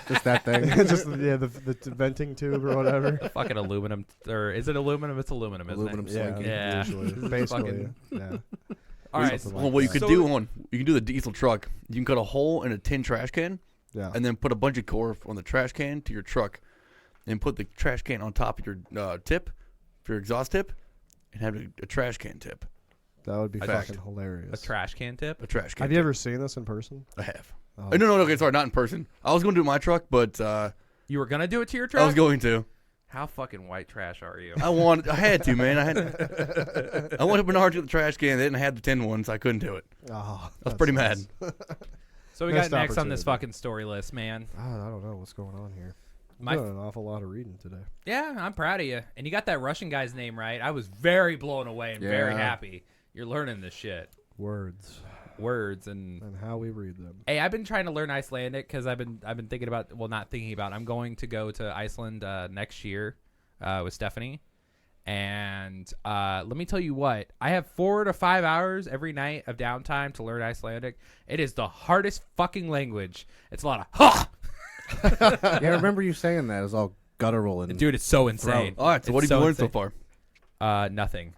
Just that thing. Just the venting tube or whatever. Fucking aluminum, or is it aluminum? It's aluminum, isn't Aluminum it? slinky. Yeah. Usually. Basically. Fucking- Yeah. All right. Something Well, like what you that. could So- do, you can do the diesel truck. You can cut a hole in a tin trash can, Yeah. and then put a bunch of core on the trash can to your truck, and put the trash can on top of your tip, for your exhaust tip, and have a trash can tip. That would be Fact. fucking hilarious. A trash can tip. A trash can. Have tip. you ever seen this in person? I have. Oh. No, okay, sorry, not in person. I was going to do my truck, but You were gonna do it to your truck? I was going to. How fucking white trash are you? I had to, man. I went to Bernard to the trash can. They didn't have the tin ones. I couldn't do it. Oh, I was pretty mad. So we Missed got next on this opportunity. fucking story list, man. I don't know what's going on here. My Doing an awful lot of reading today. Yeah, I'm proud of you. And you got that Russian guy's name right. I was very blown away and very Yeah. happy. You're learning this shit. Words Words and how we read them. hey, I've been trying to learn Icelandic because I've been thinking about, well, not thinking about. I'm going to go to Iceland next year with Stephanie, and let me tell you what, I have 4 to 5 hours every night of downtime to learn Icelandic. It is the hardest fucking language. It's a lot of ha. Yeah, I remember you saying that. It's all guttural and Dude, it's so insane. All right, so what It's have you learned insane. so far? Nothing.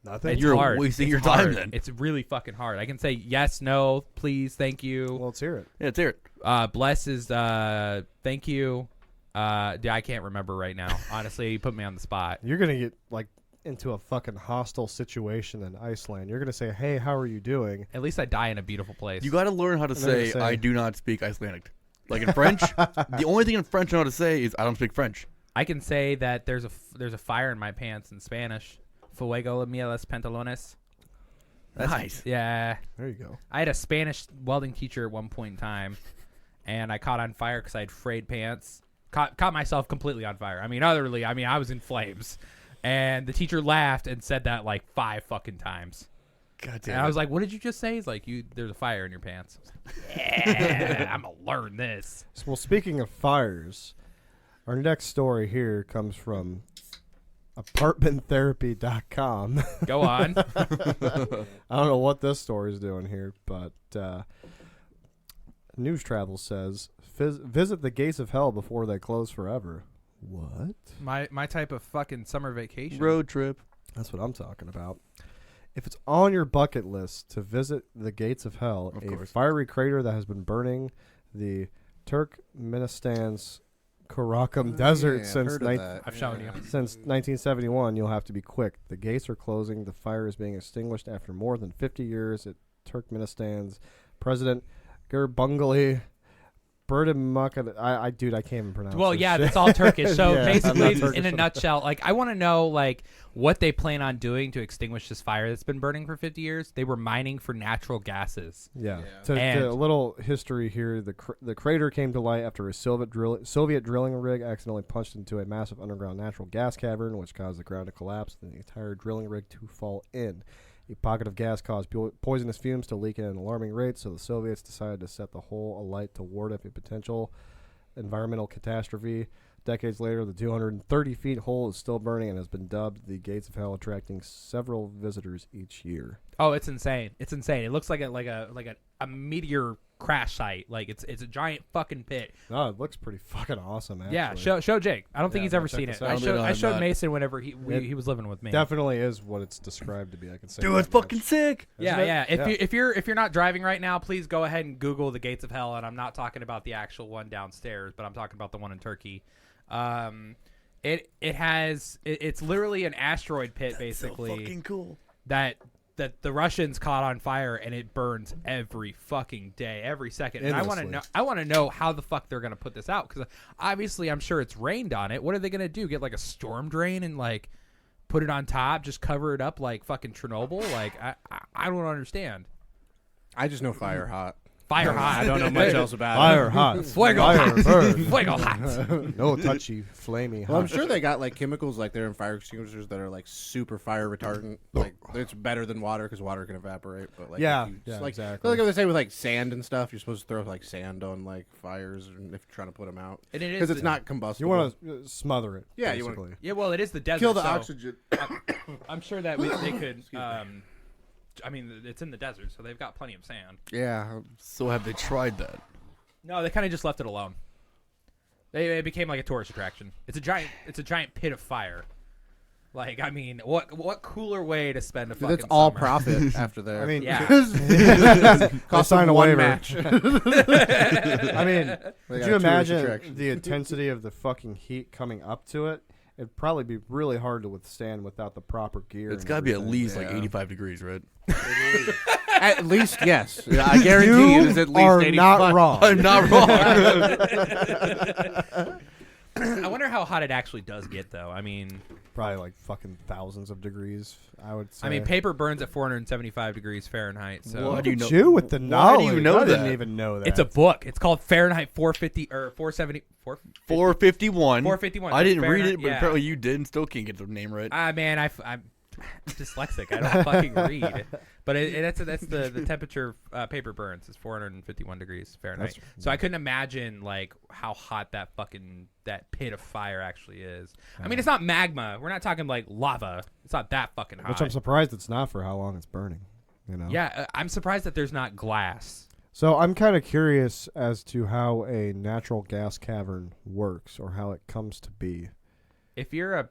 Nothing. It's You're hard. wasting It's your time hard. then. It's really fucking hard. I can say yes, no, please, thank you. Well, let's hear it. Yeah, let's hear it. Bless is thank you. I can't remember right now. Honestly, you put me on the spot. You're gonna get like into a fucking hostile situation in Iceland. You're gonna say, "Hey, how are you doing?" At least I die in a beautiful place. You got to learn how to And then you say, say- I do not speak Icelandic. Like in French, the only thing in French I know how to say is I don't speak French. I can say that there's a fire in my pants in Spanish. Fuego en mis pantalones. Nice. Yeah. There you go. I had a Spanish welding teacher at one point in time, and I caught on fire because I had frayed pants. Caught myself completely on fire. I mean, utterly. I mean, I was in flames. And the teacher laughed and said that like 5 fucking times. God damn And I it. was like, "What did you just say?" He's like, "There's a fire in your pants." I was like, yeah, I'm gonna learn this. Well, speaking of fires, our next story here comes from apartmenttherapy.com. Go on. I don't know what this story is doing here, but News Travel says Visit the gates of hell before they close forever. What? My type of fucking summer vacation. Road trip. That's what I'm talking about. If it's on your bucket list to visit the gates of hell, a fiery crater that has been burning the Turkmenistan's Karakum Desert since I've shown you. Since 1971, you'll have to be quick. The gates are closing. The fire is being extinguished after more than 50 years. At Turkmenistan's President Gurbanguly Berdimuhamed, I can't even pronounce. Well, this yeah, shit. that's all Turkish. So Yeah, basically, in a nutshell, like I want to know like what they plan on doing to extinguish this fire that's been burning for 50 years. They were mining for natural gases. Yeah. To a little history here, the crater came to light after a Soviet drilling rig accidentally punched into a massive underground natural gas cavern, which caused the ground to collapse and the entire drilling rig to fall in. A pocket of gas caused poisonous fumes to leak at an alarming rate, so the Soviets decided to set the hole alight to ward off a potential environmental catastrophe. Decades later, the 230 feet hole is still burning and has been dubbed the Gates of Hell, attracting several visitors each year. Oh, it's insane! It's insane. It looks like a meteor crash site. Like it's a giant fucking pit. Oh, it looks pretty fucking awesome. Actually. Yeah, show Jake. I don't think he's ever seen it. I showed Mason whenever he was living with me. Definitely is what it's described to be. I can say. Dude, it's fucking sick. Yeah. If you're not driving right now, please go ahead and Google the Gates of Hell. And I'm not talking about the actual one downstairs, but I'm talking about the one in Turkey. It's literally an asteroid pit. That's basically so fucking cool. That the Russians caught on fire, and it burns every fucking day, every second. And I want to know how the fuck they're gonna put this out, because obviously I'm sure it's rained on it. What are they gonna do? Get like a storm drain and like put it on top, just cover it up like fucking Chernobyl? Like I don't understand. I just know fire hot. Fire hot. I don't know much else about fire it. Hot. Fuego hot. Fuego hot. No touchy, flamey hot. Well, I'm sure they got like chemicals like they're in fire extinguishers that are like super fire retardant. Like it's better than water because water can evaporate. But like exactly. Like what they say with like sand and stuff, you're supposed to throw like sand on like fires and if you're trying to put them out because it's not combustible. You want to smother it. Yeah, basically. you want. Yeah, well, it is the desert. Kill the so oxygen. I'm sure that they could. I mean, it's in the desert, so they've got plenty of sand. Yeah. So have they tried that? No, they kind of just left it alone. It became like a tourist attraction. It's a giant pit of fire. Like, I mean, what cooler way to spend a fucking That's all summer? profit after that. I mean, yeah. Cost sign a one waiver. match. I mean, could you imagine attraction. the intensity of the fucking heat coming up to it? It'd probably be really hard to withstand without the proper gear. It's got to be at least like 85 degrees, right? At least, yes. I guarantee it is at least are 85. not wrong. I'm not wrong. I wonder how hot it actually does get, though. I mean, Probably like fucking thousands of degrees, I would say. I mean, paper burns at 475 degrees Fahrenheit. So What do you know? You with the knowledge. Why do you know I that? didn't even know that. it's a book. It's called Fahrenheit 450 or 470. 451. 451. I didn't read it, but Yeah. apparently you did and still can't get the name right. Man, I'm dyslexic. I don't fucking read. But that's the temperature paper burns is 451 degrees Fahrenheit. So I couldn't imagine like how hot that pit of fire actually is. I mean, it's not magma. We're not talking like lava. It's not that fucking hot. Which I'm surprised it's not for how long it's burning. You know. Yeah, I'm surprised that there's not glass. So I'm kind of curious as to how a natural gas cavern works or how it comes to be. If you're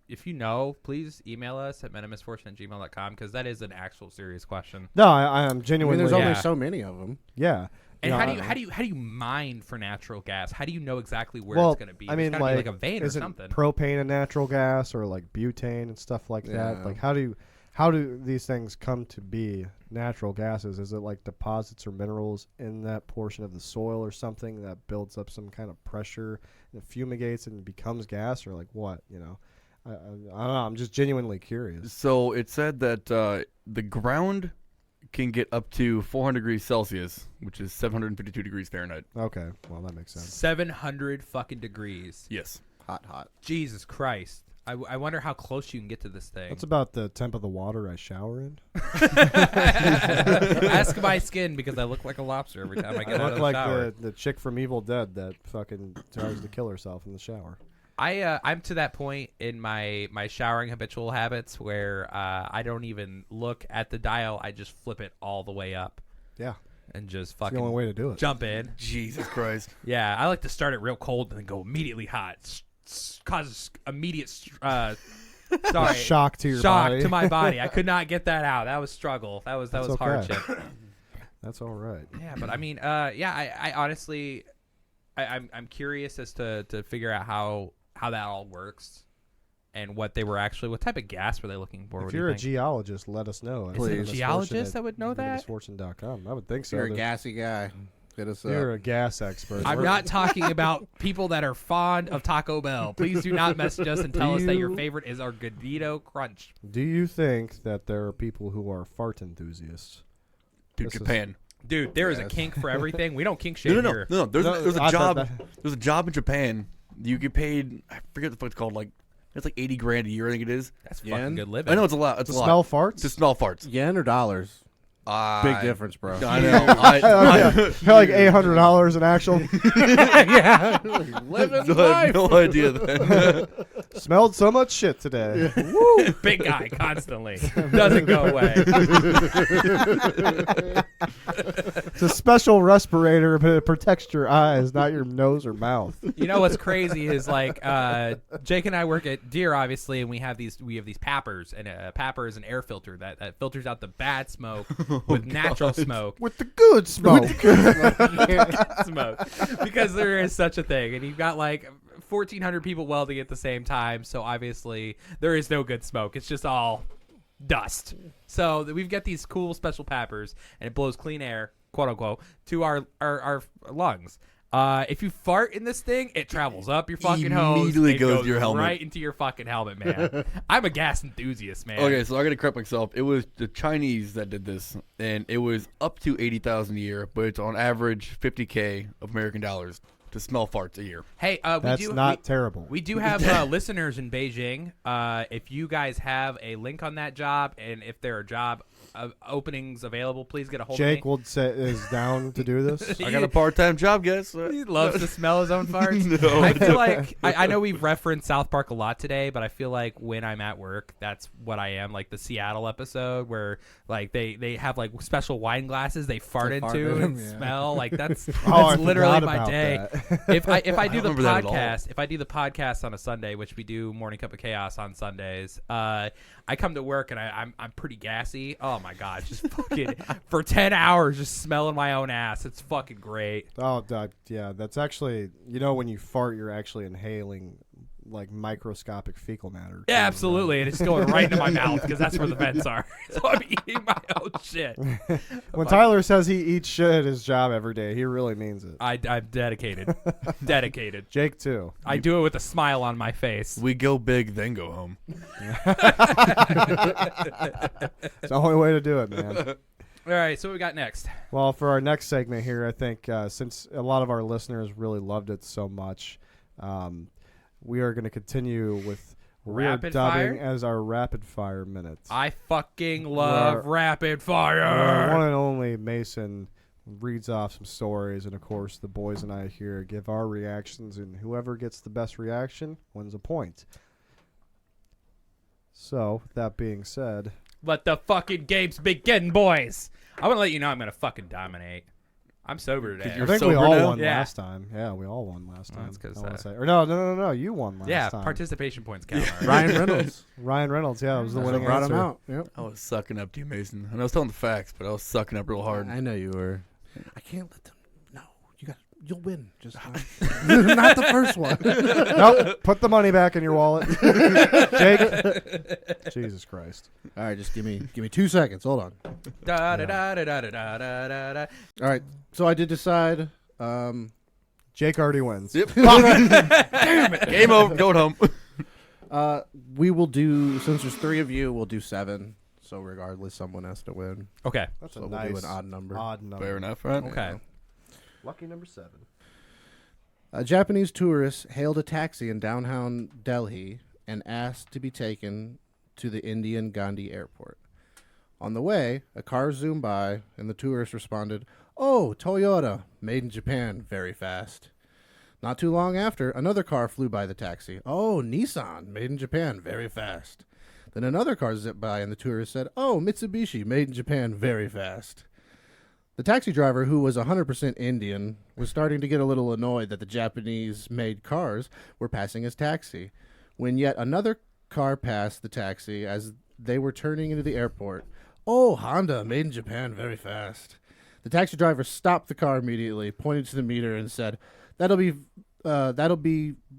if you know, please email us at menofmisfortune@gmail.com because that is an actual serious question. No, I am genuinely. there's only so many of them. Yeah. And You know, how do you mine for natural gas? How do you know exactly where well, it's going to be? I mean, There's gotta be like a vein or is it something. propane and natural gas or like butane and stuff like that? Yeah. Like how do these things come to be natural gases? Is it like deposits or minerals in that portion of the soil or something that builds up some kind of pressure and it fumigates and becomes gas, or like what? You know, I don't know. I'm just genuinely curious. So it said that the ground can get up to 400 degrees Celsius, which is 752 degrees Fahrenheit. Okay, well that makes sense. 700 fucking degrees. Yes. Hot. Jesus Christ. I wonder how close you can get to this thing. That's about the temp of the water I shower in. Ask my skin because I look like a lobster every time I get I out of look the like shower. the chick from Evil Dead that fucking tries to kill herself in the shower. I'm to that point in my showering habitual habits where I don't even look at the dial. I just flip it all the way up. Yeah. and just It's fucking the only way to do it. jump in. Jesus Christ. Yeah, I like to start it real cold and then go immediately hot. Causes immediate sorry, Shock to your shock body. to my body. I could not get that out. That was struggle. That was okay. hardship. That's all right. Yeah, but I mean, I honestly, I'm curious as to figure out how that all works and what type of gas were they looking for? If What do you're you a think? geologist, let us know. Is it a geologist that would know that? Misfortune.com. I would think so. You're a There's- gassy guy. Hit us up. You're a gas expert. I'm not talking about people that are fond of Taco Bell. Please do not message us and tell us that your favorite is our Gordito Crunch. Do you think that there are people who are fart enthusiasts? Dude, Japan. Dude, there is a kink for everything. We don't kink shame here. No. There's a I job. thought There's a job in Japan. You get paid. I forget what the fuck it's called. Like it's like $80,000 a year. I think it is. That's Yen? fucking good living. I know it's a lot. It's To a lot. smell farts? To smell farts. Yen or dollars? Big difference, bro. I know. They're like $800 in actual. Yeah. Living I have no idea. Then. Smelled so much shit today. Woo! Big guy constantly. Doesn't go away. It's a special respirator, but it protects your eyes, not your nose or mouth. You know what's crazy is like Jake and I work at Deere, obviously, and we have these pappers, and a papper is an air filter that filters out the bad smoke with natural smoke. With the good smoke. Smoke, because there is such a thing, and you've got like 1,400 people welding at the same time, so obviously there is no good smoke. It's just all dust. So we've got these cool special pappers, and it blows clean air, quote unquote, to our lungs. If you fart in this thing, it travels up your fucking hose. Immediately It goes to your helmet. right into your fucking helmet, man. I'm a gas enthusiast, man. Okay, so I gotta correct myself. It was the Chinese that did this, and it was up to 80,000 a year, but it's on average 50K of American dollars to smell farts a year. Hey, That's not terrible. We do have listeners in Beijing. If you guys have a link on that job, and if there are job openings available, please get a hold Jake of me. is down to do this. I got a part-time job, guys. He loves to smell his own farts. No, I feel like I know we've referenced South Park a lot today, but I feel like when I'm at work, that's what I am. Like the Seattle episode where like they have like special wine glasses they fart into and smell. Like that's I literally forgot my about day. that. If I do the remember that at all. podcast on a Sunday, which we do Morning Cup of Chaos on Sundays, I come to work and I'm pretty gassy. Oh my god, just fucking for 10 hours just smelling my own ass. It's fucking great. Oh, yeah. That's actually, when you fart, you're actually inhaling like microscopic fecal matter. Yeah, absolutely, and it's going right into my mouth because that's where the vents are. So I'm eating my own shit. When Tyler says he eats shit at his job every day, he really means it. I'm dedicated. Dedicated. Jake too. I do it with a smile on my face. We go big, then go home. It's the only way to do it, man. All right, so what we got next? Well, for our next segment here, I think since a lot of our listeners really loved it so much, we are going to continue with Rapid dubbing fire? as our rapid fire minutes. I fucking love rapid Our fire. one and only Mason reads off some stories, and of course the boys and I here give our reactions, and whoever gets the best reaction wins a point. So, with that being said, Let the fucking games begin, boys. I want to let you know I'm going to fucking dominate. I'm sober today. I think we sober all now? won Yeah. last time. Yeah, we all won last time. that's 'cause, I wanna say. Or no, you won last Yeah, time. participation points count. Ryan Reynolds. Ryan Reynolds, yeah, was the That's what winning brought answer. him out. Yep. I was sucking up to you, Mason. And I was telling the facts, but I was sucking up real hard. I know you were. I can't let them. No, you'll win. Just not the first one. Nope, put the money back in your wallet. Jake. Jesus Christ. All right, just give me 2 seconds. Hold on. Da da da da da da da da da. All right, so I did decide. Jake already wins. Yep. Damn it. Game over. Going home. We will do, since there's 3 of you, we'll do 7. So regardless, someone has to win. Okay. That's So a we'll nice do an odd number. Fair enough, right? Okay. Lucky number 7. A Japanese tourist hailed a taxi in downtown Delhi and asked to be taken to the Indian Gandhi airport. On the way, a car zoomed by, and the tourist responded, "Oh, Toyota, made in Japan, very fast." Not too long after, another car flew by the taxi. "Oh, Nissan, made in Japan, very fast." Then another car zipped by, and the tourist said, "Oh, Mitsubishi, made in Japan, very fast." The taxi driver, who was 100% Indian, was starting to get a little annoyed that the Japanese-made cars were passing his taxi, when yet another car passed the taxi as they were turning into the airport. Oh, Honda, made in Japan, very fast. The taxi driver stopped the car immediately, pointed to the meter, and said, That'll be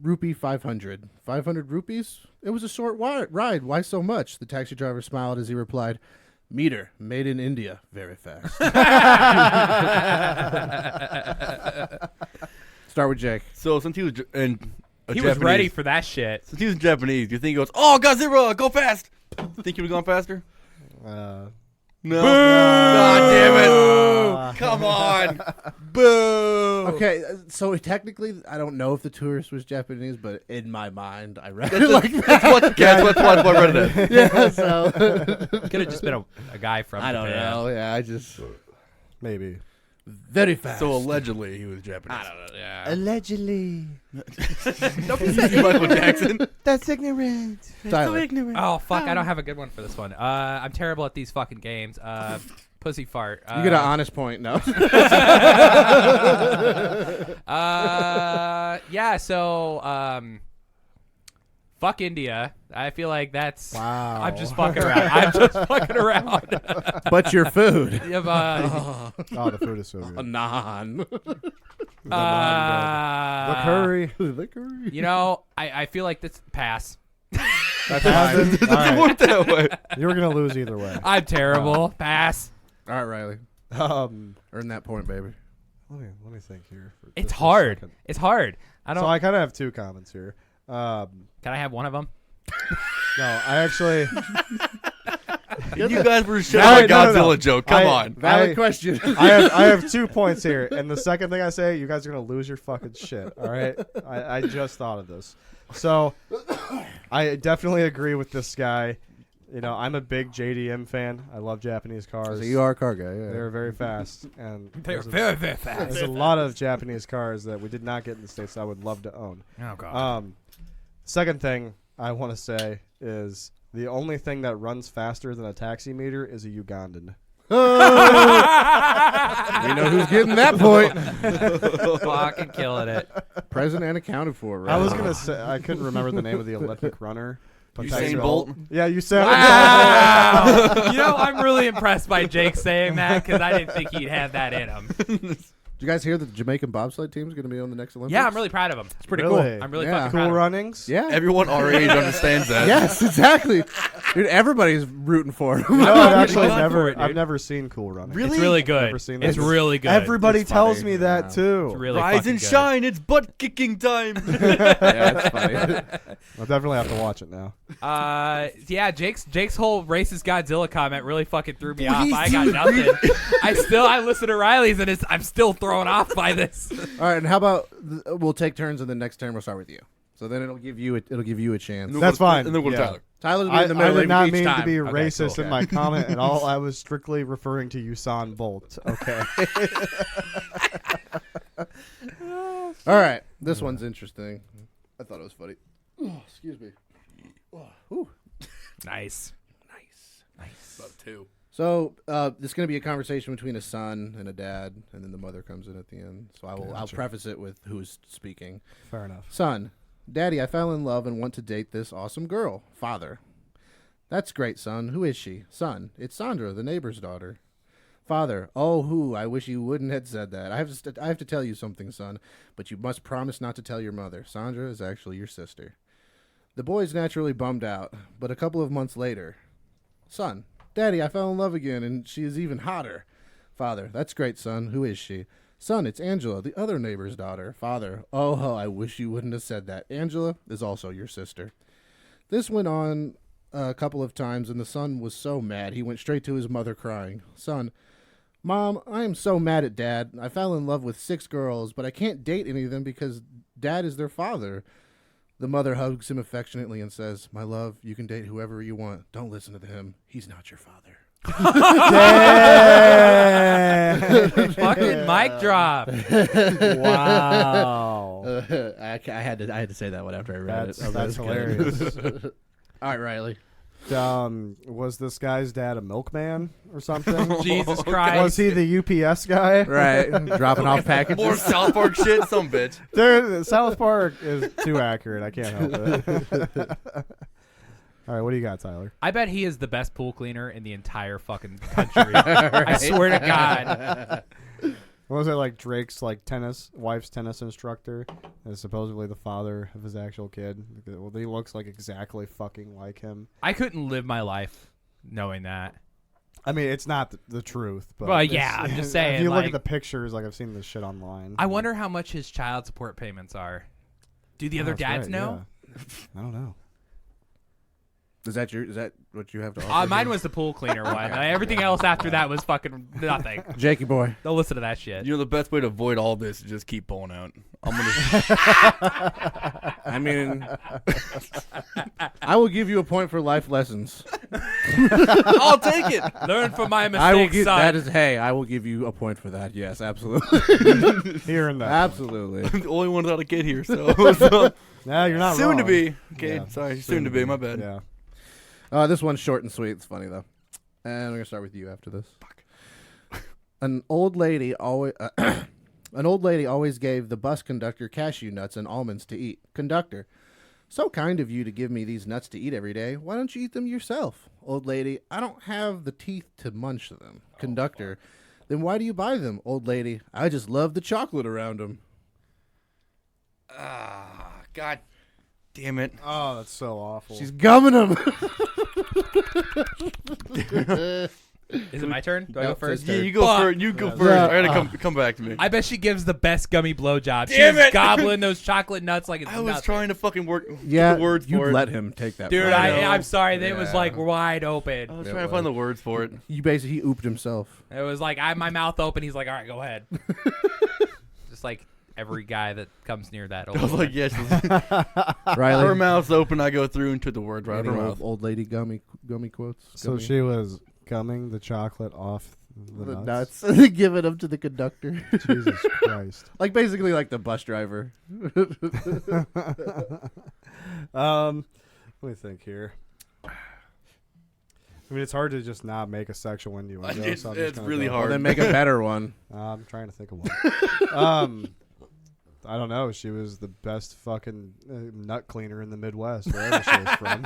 rupee 500. 500 rupees? It was a short ride. Why so much? The taxi driver smiled as he replied, Meter, made in India, very fast. Start with Jake. So since he was he was ready for that shit. Since he was Japanese, do you think he goes, "Oh, Godzilla, go fast"? Think he would have gone faster? No. God damn it! Come on, boo. Okay, so technically, I don't know if the tourist was Japanese, but in my mind, I read it like that. That's what I read it as. Yeah, so Could have just been a guy from I don't Japan. know. Yeah, I just Maybe. very fast. So allegedly he was Japanese. I don't know. Yeah. Allegedly. Don't be saying Michael Jackson. That's ignorant. Tyler. Oh fuck! I don't have a good one for this one. I'm terrible at these fucking games. Pussy fart. You get an honest point, no? Yeah. So, fuck India. I feel like that's. Wow. I'm just fucking around. I'm just fucking around. But your food. Yeah, but, Oh, the food is so good. A non. The curry. You know, I feel like this pass. That's fine. Doesn't All right. work that way. You were gonna lose either way. I'm terrible. Pass. All right, Riley. Um, Earn that point, baby. let me think here. For It's just a hard. second. It's hard. I don't. So I kind of have two comments here. Can I have one of them? No, I actually. You guys were showing a Godzilla No. joke. Come on. Valid question. I have 2 points here, and the second thing I say, you guys are gonna lose your fucking shit. All right, I just thought of this. So I definitely agree with this guy. You know, I'm a big JDM fan. I love Japanese cars. So you are a car guy, yeah. They're very fast, and They're very, very fast. there's a lot of Japanese cars that we did not get in the States that I would love to own. Oh god. Second thing I want to say is the only thing that runs faster than a taxi meter is a Ugandan. We know who's getting that point. Fucking killing it. Present and accounted for, right? I was gonna say I couldn't remember the name of the Olympic runner. But Usain Bolt? Yeah, you said Wow. You know, I'm really impressed by Jake saying that because I didn't think he'd have that in him. Did you guys hear that the Jamaican bobsled team is going to be on the next Olympics? Yeah, I'm really proud of him. It's pretty Really? cool. I'm really Yeah. fucking proud Cool of him. Runnings. Yeah. Everyone our age understands that. Yes, exactly. Dude, everybody's rooting for him. No, I've actually glad for it, dude. I've never seen Cool Runnings. It's really good. Never seen It's that. really good. Everybody It's tells funny. me that Yeah. too. It's really Rise fucking and good. shine. It's butt kicking time. Yeah, that's funny. I'll definitely have to watch it now. Yeah, Jake's whole racist Godzilla comment really fucking threw me off. I got nothing. I listen to Riley's and I'm still thrown off by this. All right, and how about we'll take turns, and the next turn we'll start with you. So then it'll give you a chance. That's fine. And then we'll go to Yeah. Tyler. Tyler's I in the middle did not each mean time. to be Okay, racist cool. in my comment at all. I was strictly referring to Usain Bolt. Okay. All right, this one's interesting. I thought it was funny. Oh, excuse me. Ooh. Nice. About two. So this is going to be a conversation between a son and a dad, and then the mother comes in at the end. So I'll preface it with who's speaking. Fair enough. Son, Daddy, I fell in love and want to date this awesome girl. Father, that's great, son. Who is she? Son, it's Sandra, the neighbor's daughter. Father, oh, I wish you wouldn't have said that. I have to tell you something, son, but you must promise not to tell your mother. Sandra is actually your sister. The boy's naturally bummed out, but a couple of months later, son, Daddy, I fell in love again, and she is even hotter. Father, that's great, son. Who is she? Son, it's Angela, the other neighbor's daughter. Father, oh, I wish you wouldn't have said that. Angela is also your sister. This went on a couple of times, and the son was so mad, he went straight to his mother crying. Son, Mom, I am so mad at Dad. I fell in love with 6 girls, but I can't date any of them because Dad is their father. The mother hugs him affectionately and says, my love, you can date whoever you want. Don't listen to him. He's not your father. Fucking mic drop. Wow. I had to say that one after I read it. That's hilarious. All right, Riley. Was this guy's dad a milkman or something? Jesus Christ. Was he the UPS guy? Right. Dropping off packages. More South Park shit, some bitch. Dude, South Park is too accurate. I can't help it. All right, what do you got, Tyler? I bet he is the best pool cleaner in the entire fucking country. I swear to God. What was it, like Drake's wife's tennis instructor is supposedly the father of his actual kid? Well, he looks like exactly fucking like him. I couldn't live my life knowing that. I mean, it's not the truth, but well, yeah, I'm just saying. If you look at the pictures, I've seen this shit online. I wonder how much his child support payments are. Do the other dads know? Yeah. I don't know. Is that what you have to offer? Mine was the pool cleaner one. Everything else after that was fucking nothing. Jakey boy. Don't listen to that shit. You know, the best way to avoid all this is just keep pulling out. I'm gonna. I mean, I will give you a point for life lessons. I'll take it. Learn from my mistakes, I will give, son. that is, hey, I will give you a point for that. Yes, absolutely. Hearing that. Absolutely. I'm the only one without a kid here, so. No, you're not soon wrong. to be. Okay, Yeah, sorry, soon to be. My bad. Yeah. This one's short and sweet. It's funny though, and I'm gonna start with you after this. Fuck. An old lady always gave the bus conductor cashew nuts and almonds to eat. Conductor, so kind of you to give me these nuts to eat every day. Why don't you eat them yourself? Old lady, I don't have the teeth to munch them. Conductor, then why do you buy them? Old lady, I just love the chocolate around them. Ah, God damn it. Oh, that's so awful. She's gumming them. Is it my turn? Do I go first? Yeah, you go first. You go first. I gotta come back to me. I bet she gives the best gummy blowjob. Damn She's it! gobbling those chocolate nuts like it's I was nothing. trying to fucking work. Yeah, the words you for it. let him take that. Dude, part. I'm sorry. It was Yeah. like wide open. I was It trying to find the words for it. You basically he ooped himself. It was like I had my mouth open. He's like, all right, go ahead. Just like every guy that comes near that. I was like, yes. Riley, Her mouth's open. I go through into the words right out any of her mouth. old lady gummy quotes. So Gummy. she was gumming the chocolate off the nuts. Give it up to the conductor. Jesus Christ. Like basically like the bus driver. Let me think here. I mean, it's hard to just not make a sexual innuendo. It's so I'm just gonna really go- hard. Well, then make a better one. I'm trying to think of one. I don't know. She was the best fucking nut cleaner in the Midwest, wherever she was from.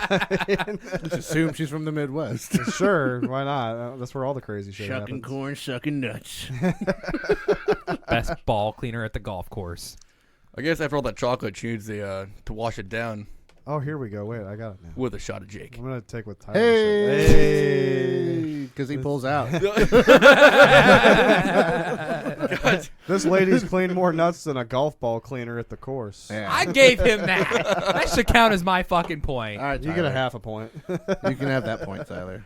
Just assume she's from the Midwest. Sure, why not? That's where all the crazy shit Shucking happens. corn, sucking nuts. best ball cleaner at the golf course. I guess after all that chocolate, she needs to wash it down Oh, here we go. Wait, I got it now. with a shot of Jake. I'm gonna take what Tyler Hey, said. because he pulls out. This lady's cleaned more nuts than a golf ball cleaner at the course. Yeah. I gave him that. That should count as my fucking point. All right, You get a half a point. You can have that point, Tyler.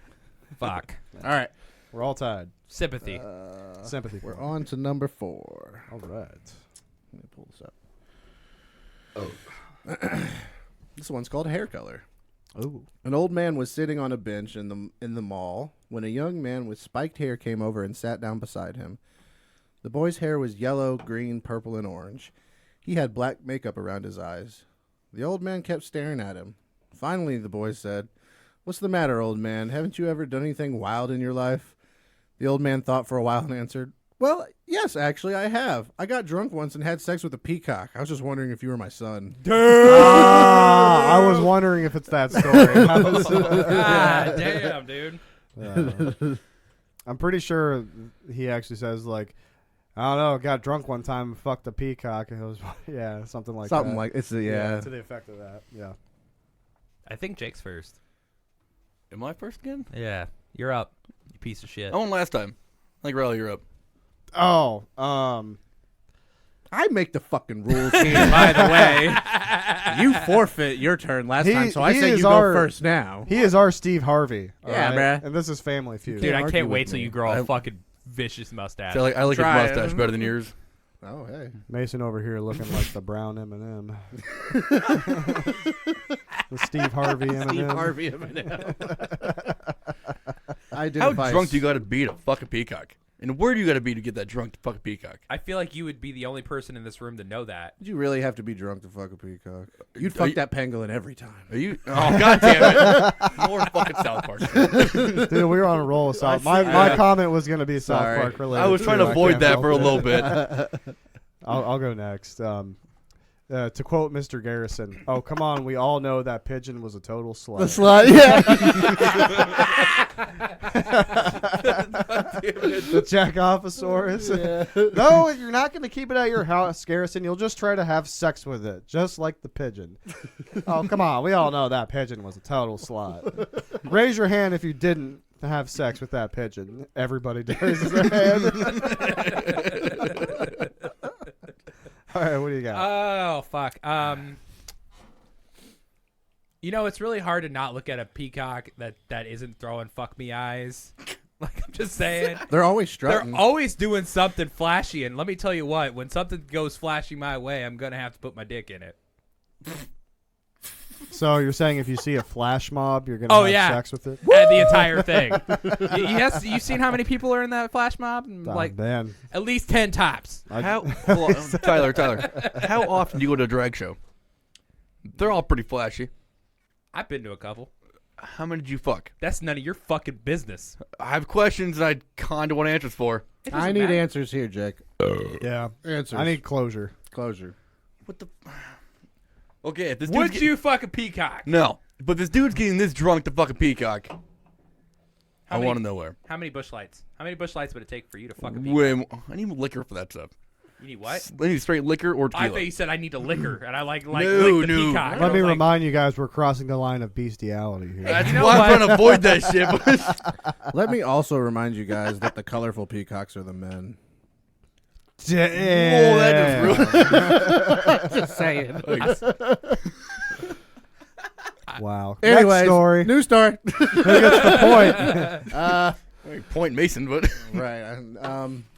Fuck. All right, We're all tied. Sympathy. Sympathy. we're point. on to number 4. All right. Let me pull this up. Oh. This one's called Hair Color. Ooh. An old man was sitting on a bench in the mall when a young man with spiked hair came over and sat down beside him. The boy's hair was yellow, green, purple, and orange. He had black makeup around his eyes. The old man kept staring at him. Finally, the boy said, "What's the matter, old man? Haven't you ever done anything wild in your life?" The old man thought for a while and answered, "Well, yes, actually, I have. I got drunk once and had sex with a peacock. I was just wondering if you were my son." I was wondering if it's that story. God damn, dude. I'm pretty sure he actually says, like, I don't know, got drunk one time and fucked a peacock. And it was, yeah, something like that. Something like it's yeah. To the effect of that. Yeah. I think Jake's first. Am I first again? Yeah. You're up, you piece of shit. I won last time. I think Riley, you're up. Oh, I make the fucking rules here, by the way. You forfeit your turn last time, so I say you go first now. He is our Steve Harvey. Yeah, bruh. And this is Family Feud. Dude, I argue can't with wait till me. you grow a fucking vicious mustache. So I like his Try it. mustache better than yours. Oh, hey. Mason over here looking like the brown M&M. The Steve Harvey M&M. Steve Harvey M&M. I did How drunk do you got to be to fuck a peacock? And where do you got to be to get that drunk to fuck a peacock? I feel like you would be the only person in this room to know that. Did you really have to be drunk to fuck a peacock? You'd fuck that pangolin every time. Are you? Oh, God damn it. More fucking South Park. Dude, we were on a roll with South. My comment was going to be South Park related. I was trying to avoid that for a little bit. I'll go next. To quote Mr. Garrison, "Oh, come on, we all know that pigeon was a total slut." The slut, yeah. The Jackoposaurus. Yeah. No, you're not going to keep it at your house, Garrison. You'll just try to have sex with it, just like the pigeon. Oh, come on, we all know that pigeon was a total slut. Raise your hand if you didn't have sex with that pigeon. Everybody raises their hand. All right, what do you got? Oh, fuck. It's really hard to not look at a peacock that isn't throwing fuck me eyes. Like, I'm just saying. They're always strutting. They're always doing something flashy. And let me tell you what, when something goes flashy my way, I'm going to have to put my dick in it. So you're saying if you see a flash mob, you're going to have sex with it? The entire thing. Yes, you've seen how many people are in that flash mob? Man. At least 10 tops. Tyler, how often do you go to a drag show? They're all pretty flashy. I've been to a couple. How many did you fuck? That's none of your fucking business. I have questions and I kind of want answers for. I need answers here, Jake. Yeah. Answers. I need closure. Closure. What the... Okay, if this Would you fuck a peacock? No, but this dude's getting this drunk to fuck a peacock. I want to know where. How many bush lights? How many bush lights would it take for you to fuck a peacock? Way more. I need liquor for that stuff. You need what? I need straight liquor or tequila. I thought you said I need a liquor, and I like lick No. the peacock. Let me remind you guys, we're crossing the line of bestiality here. That's why I'm trying to avoid that shit. Let me also remind you guys that the colorful peacocks are the men. Damn. Oh, that Just saying. Wow. Anyways, Next story. New story. Who gets the point? Point Mason, but right.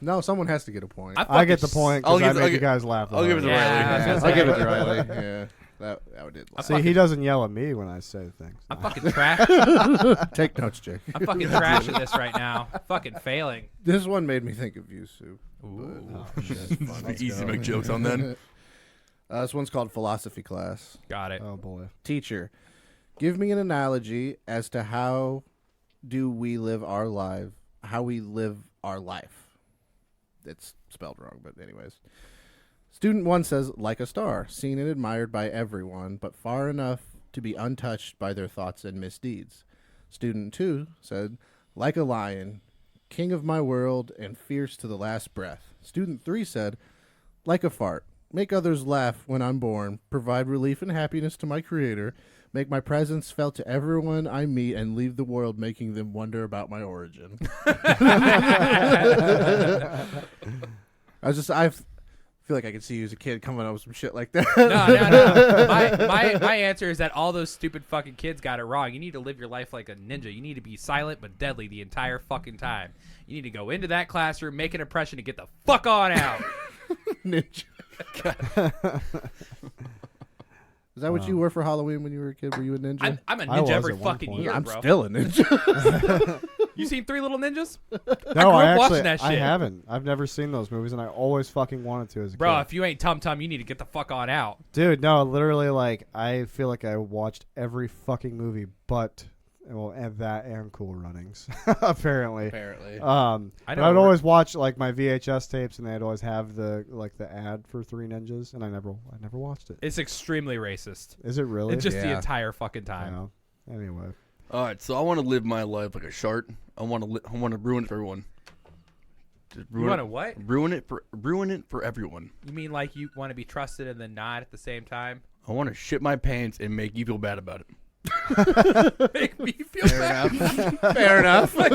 No, someone has to get a point. I get the point because I made you guys laugh. I'll give it to Riley. I'll give it to Riley. Yeah. That did. See, he doesn't yell at me when I say things. I'm fucking trash. Take notes, Jake. I'm fucking trash at this right now. Fucking failing. This one made me think of you, Sue. Ooh. It's easy to make jokes on that. This one's called Philosophy Class. Got it. Oh boy. Teacher, give me an analogy as to how we live our life. It's spelled wrong, but anyways. Student 1 says, like a star, seen and admired by everyone, but far enough to be untouched by their thoughts and misdeeds. Student 2 said, like a lion, king of my world and fierce to the last breath. Student 3 said, like a fart, make others laugh when I'm born, provide relief and happiness to my creator, make my presence felt to everyone I meet, and leave the world making them wonder about my origin. I feel like I could see you as a kid coming up with some shit like that. No. My answer is that all those stupid fucking kids got it wrong. You need to live your life like a ninja. You need to be silent but deadly the entire fucking time. You need to go into that classroom, make an impression, and get the fuck on out. Ninja. Is that what you were for Halloween when you were a kid? Were you a ninja? I'm a ninja every fucking year, I'm bro. still a ninja. You seen Three Little Ninjas? No, I grew up watching that shit. I haven't. I've never seen those movies, and I always fucking wanted to as a Bro, kid. if you ain't Tum Tum, you need to get the fuck on out. Dude, no, literally, like, I feel like I watched every fucking movie but... Well, and that and Cool Runnings, apparently. I would always watch like my VHS tapes, and they'd always have the ad for Three Ninjas, and I never watched it. It's extremely racist. Is it really? It's just the entire fucking time. Yeah. Anyway. All right, so I want to live my life like a shark. I want to ruin it for everyone. You want to what? Ruin it for everyone. You mean like you want to be trusted and then not at the same time? I want to shit my pants and make you feel bad about it. Make me feel bad. Fair enough. like,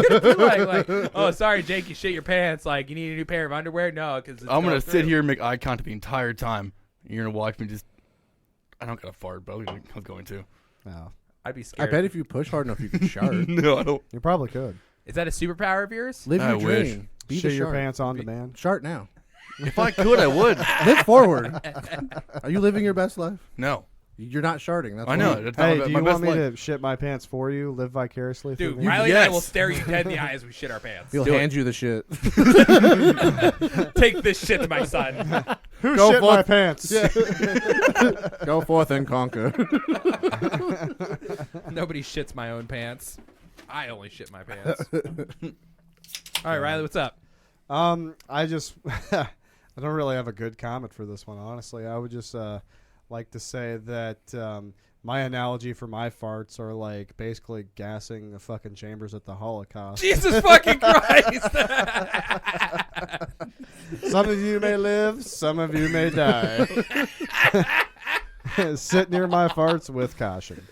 oh, sorry, Jake, you shit your pants. Like, you need a new pair of underwear? No, because I'm gonna sit here and make eye contact the entire time. You're gonna watch me just. I don't gotta fart, but I was going to. No, I'd be scared. I bet if you push hard enough, you can shart. No, I don't. You probably could. Is that a superpower of yours? Live your wish. dream. Be Shit the your shark. pants on demand. Shart now. If I could, I would. Live forward. Are you living your best life? No. You're not sharding. That's I know. why. That's Hey, not do my you best want me life. to shit my pants for you? Live vicariously through Dude, me? Riley and I Yes. will stare you dead in the eye as we shit our pants. He'll hand you the shit. Take this shit, my son. Who Go shit forth. my pants? Go forth and conquer. Nobody shits my own pants. I only shit my pants. All right, Riley, what's up? I just I don't really have a good comment for this one, honestly. I would just like to say that my analogy for my farts are like basically gassing the fucking chambers at the Holocaust. Jesus fucking Christ! Some of you may live, some of you may die. Sit near my farts with caution.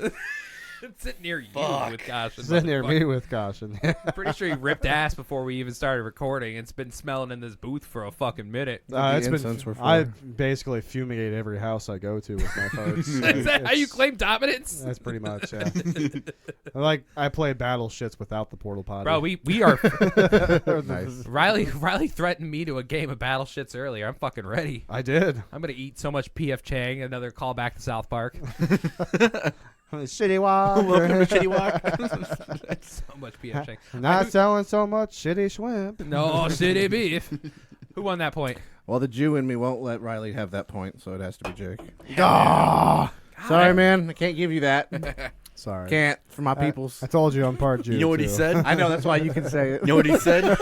Sit near you with caution. Sit near motherfucker. me with caution. Pretty sure you ripped ass before we even started recording. It's been smelling in this booth for a fucking minute. It's incense been, were for. I basically fumigate every house I go to with my farts. Is that how you claim dominance? That's pretty much, yeah. I play battle shits without the portal potty. Bro, we are. Nice. Riley threatened me to a game of battle shits earlier. I'm fucking ready. I did. I'm gonna eat so much P.F. Chang. Another callback to South Park. Shitty walk. Welcome to Shitty Walk. So much P.F. Chang. Not selling so much shitty shrimp. No shitty beef. Who won that point? Well, the Jew in me won't let Riley have that point, so it has to be Jake. Ah! Sorry, man. I can't give you that. Sorry. Can't for my peoples. I told you I'm part Jew. You know what he too. said? I know, that's why you can say it. You know what he said?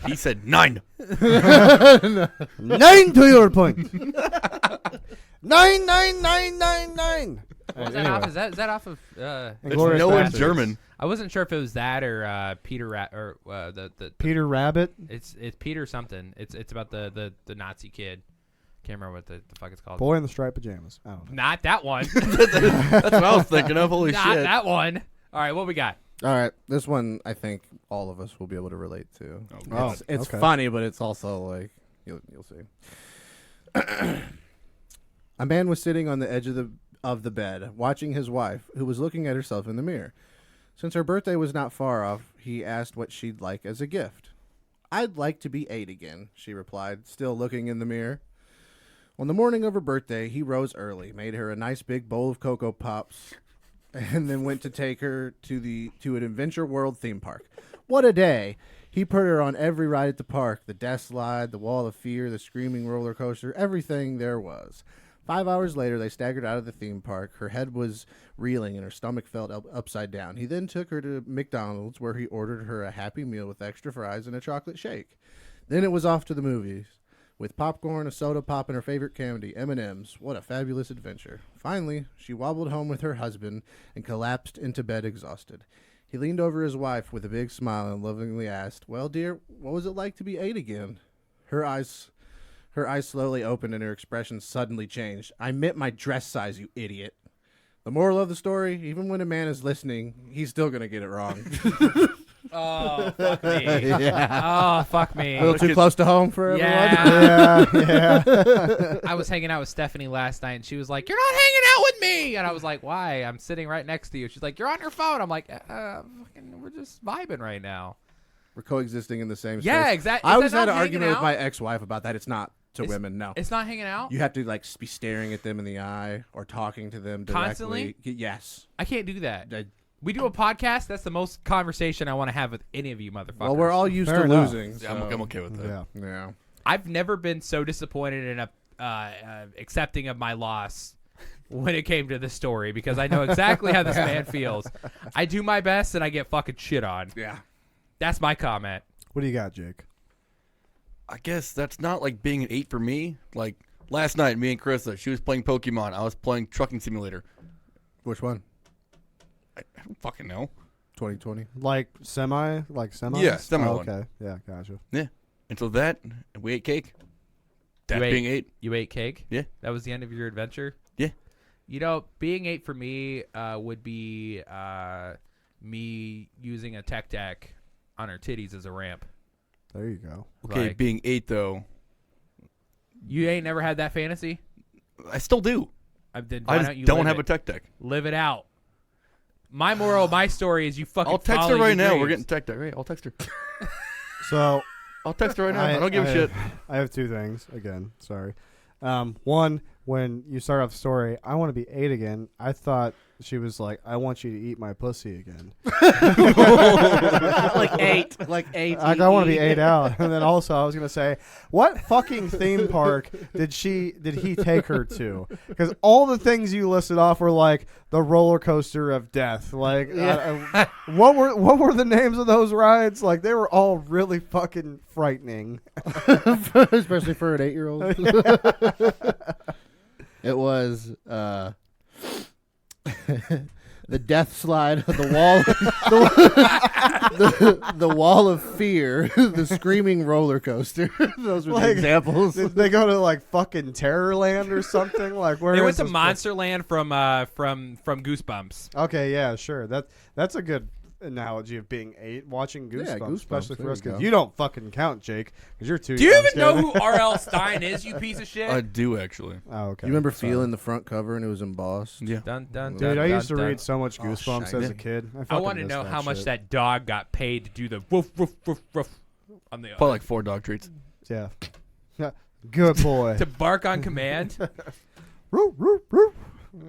He said 9. 9 to your point. 9, 9, 9, 9, 9. What's that off? Is that off of? It's Inglourious no in Bastards. German. I wasn't sure if it was that or Peter or the Peter Rabbit. It's Peter something. It's about the Nazi kid. Can't remember what the fuck it's called. Boy in the striped pajamas. I don't know. Not that one. That's what I was thinking of. Holy Not shit. that one. All right, what we got? All right, this one I think all of us will be able to relate to. Oh, It's okay. funny, but it's also like you'll see. A man was sitting on the edge of the bed, watching his wife, who was looking at herself in the mirror. Since her birthday was not far off, he asked what she'd like as a gift. "I'd like to be 8 again," she replied, still looking in the mirror. On the morning of her birthday, he rose early, made her a nice big bowl of Cocoa Pops, and then went to take her to an Adventure World theme park. What a day! He put her on every ride at the park, the death slide, the Wall of Fear, the screaming roller coaster, everything there was. 5 hours later, they staggered out of the theme park. Her head was reeling and her stomach felt upside down. He then took her to McDonald's, where he ordered her a Happy Meal with extra fries and a chocolate shake. Then it was off to the movies, with popcorn, a soda pop, and her favorite candy, M&Ms. What a fabulous adventure. Finally, she wobbled home with her husband and collapsed into bed exhausted. He leaned over his wife with a big smile and lovingly asked, "Well, dear, what was it like to be 8 again?" Her eyes slowly opened and her expression suddenly changed. "I meant my dress size, you idiot." The moral of the story, even when a man is listening, he's still going to get it wrong. Oh, fuck me. Yeah. Oh, fuck me. A little too close to home for everyone. Yeah. I was hanging out with Stephanie last night, and she was like, "You're not hanging out with me." And I was like, "Why? I'm sitting right next to you." She's like, "You're on your phone." I'm like, we're just vibing right now. We're coexisting in the same space. Yeah, exactly. I Is always that had not an argument hanging with my out? ex-wife about that. It's not to women, no. It's not hanging out? You have to like be staring at them in the eye or talking to them directly. Constantly? Yes. I can't do that. We do a podcast. That's the most conversation I want to have with any of you motherfuckers. Well, we're all used Fair to enough. losing. Yeah, I'm so- okay with that. Yeah. I've never been so disappointed in accepting of my loss when it came to this story, because I know exactly how this man feels. I do my best and I get fucking shit on. Yeah. That's my comment. What do you got, Jake? I guess that's not like being an 8 for me. Like last night, me and Carissa, she was playing Pokemon. I was playing Trucking Simulator. Which one? I don't fucking know. 2020. Like semi? Yeah, semi Oh, one. okay. Yeah, gotcha. Yeah. And so that, we ate cake. That You being 8. You ate cake? Yeah. That was the end of your adventure? Yeah. You know, being 8 for me would be me using a tech deck on her titties as a ramp. There you go. Okay, Like- being 8 though, You ain't never had that fantasy? I still do. Then I why just don't you don't live have it? a tech deck. Live it out. My moral of my story is you fucking I'll text follow her right your now. dreams. We're getting tech deck. Right? I'll text her. So I'll text her right now. I don't give a shit. I have two things. Again, sorry. One, when you start off the story, I want to be 8 again, I thought she was like, I want you to eat my pussy again. like 8. Like 8. Like, I want to be 8 out. And then also I was going to say, what fucking theme park did he take her to? Because all the things you listed off were like the roller coaster of death. Like, what were the names of those rides? Like, they were all really fucking frightening. Especially for an 8-year-old. It was the death slide, the wall, the wall of fear, the screaming roller coaster. Those were the examples. Did they go to like fucking Terrorland or something? Like where they went to Monsterland from Goosebumps. Okay, yeah, sure. That's a good analogy of being 8 watching Goosebumps, Goosebumps, especially for there us you because go. you don't fucking count, Jake, because you're too. Do you young. even know who R.L. Stein is, you piece of shit? I do actually. Oh, okay. You remember Sorry. feeling the front cover and it was embossed? Yeah. Dun, dun, Dude, dun, I dun, used to dun. read so much Goosebumps as a kid. I want to know how much that dog got paid to do the woof woof woof woof on the Probably like 4 dog treats. Yeah. Good boy. to bark on command. Roof, roof, roof.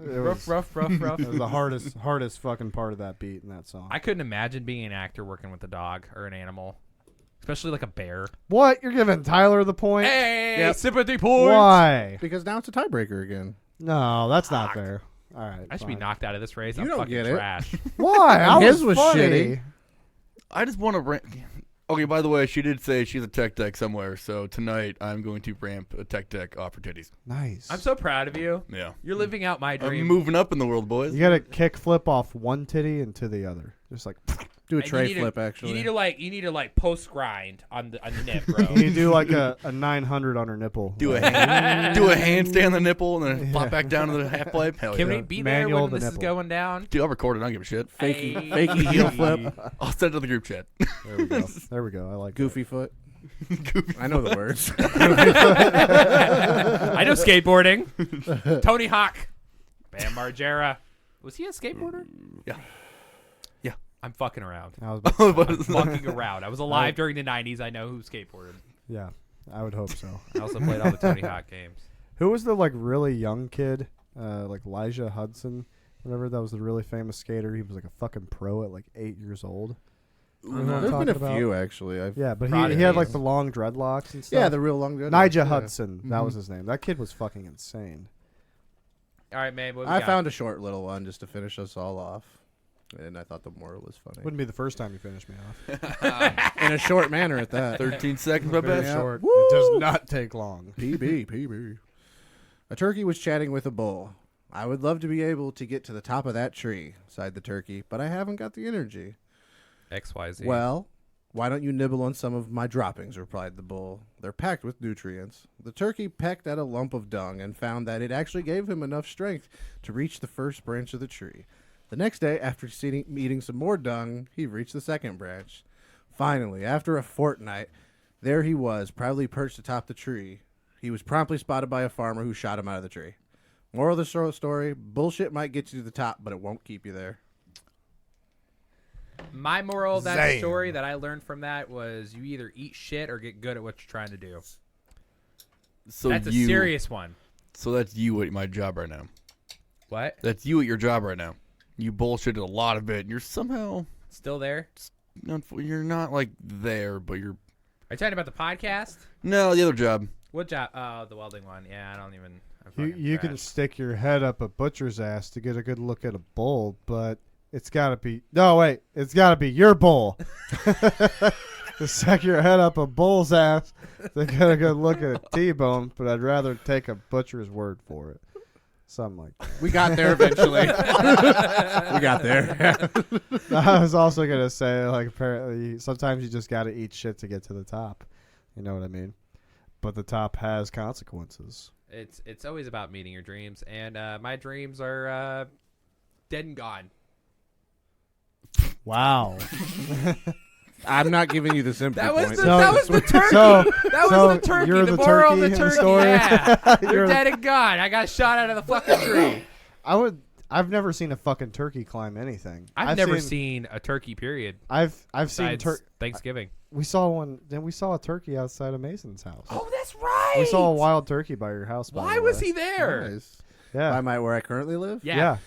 It Rough, rough, rough, rough. It was the hardest fucking part of that beat in that song. I couldn't imagine being an actor working with a dog or an animal, especially like a bear. What? You're giving Tyler the point? Hey, sympathy points. Why? Because now it's a tiebreaker again. No, that's not fair. All right. I should be fine. knocked out of this race. You I'm don't fucking get it. trash. Why? I His was funny. shitty. I just want to rant. Okay, by the way, she did say she's a tech deck somewhere, so tonight I'm going to ramp a tech deck off her titties. Nice. I'm so proud of you. Yeah. You're living out my I'm dream. moving up in the world, boys. You got to kick flip off one titty into the other. Just like Do a And tray you need flip, to, actually. You need to post grind on the nip, bro. you do like a 900 on her nipple. Do a Like, handstand on the nipple and then flop back down to the half pipe. Hell Can yeah. we be Manual there when the this is nipple. going down? Dude, I'll record it. I don't give a shit. Fakey heel flip. I'll send it to the group chat. There we go. There we go. I like Goofy foot. I know the words. I know skateboarding. Tony Hawk. Bam Margera. Was he a skateboarder? Yeah. I'm fucking around. That. I was about to say. I'm fucking around. I was alive during the 90s. I know who skateboarded. Yeah, I would hope so. I also played all the Tony Hawk games. Who was the like really young kid? Like Elijah Hudson, whatever. That was the really famous skater. He was like a fucking pro at like 8 years old. You know what I'm There's been a talking about? few, actually. Yeah, but Proud he of had these. like the long dreadlocks and stuff. Yeah, the real long dreadlocks, Nigel yeah. Hudson. That was his name. That kid was fucking insane. All right, man. What we I got? found a short little one just to finish us all off. And I thought the moral was funny. Wouldn't be the first time you finished me off. In a short manner at that. 13 seconds, my Very best. short. Woo! It does not take long. PB. A turkey was chatting with a bull. I would love to be able to get to the top of that tree, sighed the turkey, but I haven't got the energy. XYZ. Well, why don't you nibble on some of my droppings, replied the bull. They're packed with nutrients. The turkey pecked at a lump of dung and found that it actually gave him enough strength to reach the first branch of the tree. The next day, after eating some more dung, he reached the second branch. Finally, after a fortnight, there he was, proudly perched atop the tree. He was promptly spotted by a farmer who shot him out of the tree. Moral of the short story, bullshit might get you to the top, but it won't keep you there. My moral of that Zam. story that I learned from that was you either eat shit or get good at what you're trying to do. So That's a serious one. So that's you at my job right now. What? That's you at your job right now. You bullshitted a lot of it, and you're somehow Still there? you're not like there, but you're. Are you talking about the podcast? No, the other job. What job? Oh, the welding one. Yeah, I don't even. I'm You, fucking you can trash. stick your head up a butcher's ass to get a good look at a bull, but it's got to be... No, wait. It's got to be your bull. To stick your head up a bull's ass to get a good look at a T-bone, but I'd rather take a butcher's word for it. Something like that. We got there eventually. We got there. I was also going to say, like, apparently, sometimes you just got to eat shit to get to the top. You know what I mean? But the top has consequences. It's always about meeting your dreams, and my dreams are dead and gone. Wow. I'm not giving you the sympathy That was point. the that was the turkey. That was the turkey. You're the the moral turkey of in the the turkey. story? Yeah. You're You're- dead and gone. I got shot out of the fucking tree. I would I've never seen a fucking turkey climb anything. I've never seen a turkey. Period. I've seen Thanksgiving. We saw one. Then we saw a turkey outside of Mason's house. Oh, that's right. We saw a wild turkey by your house. Why was he there? Nice. Yeah. Where I currently live? Yeah.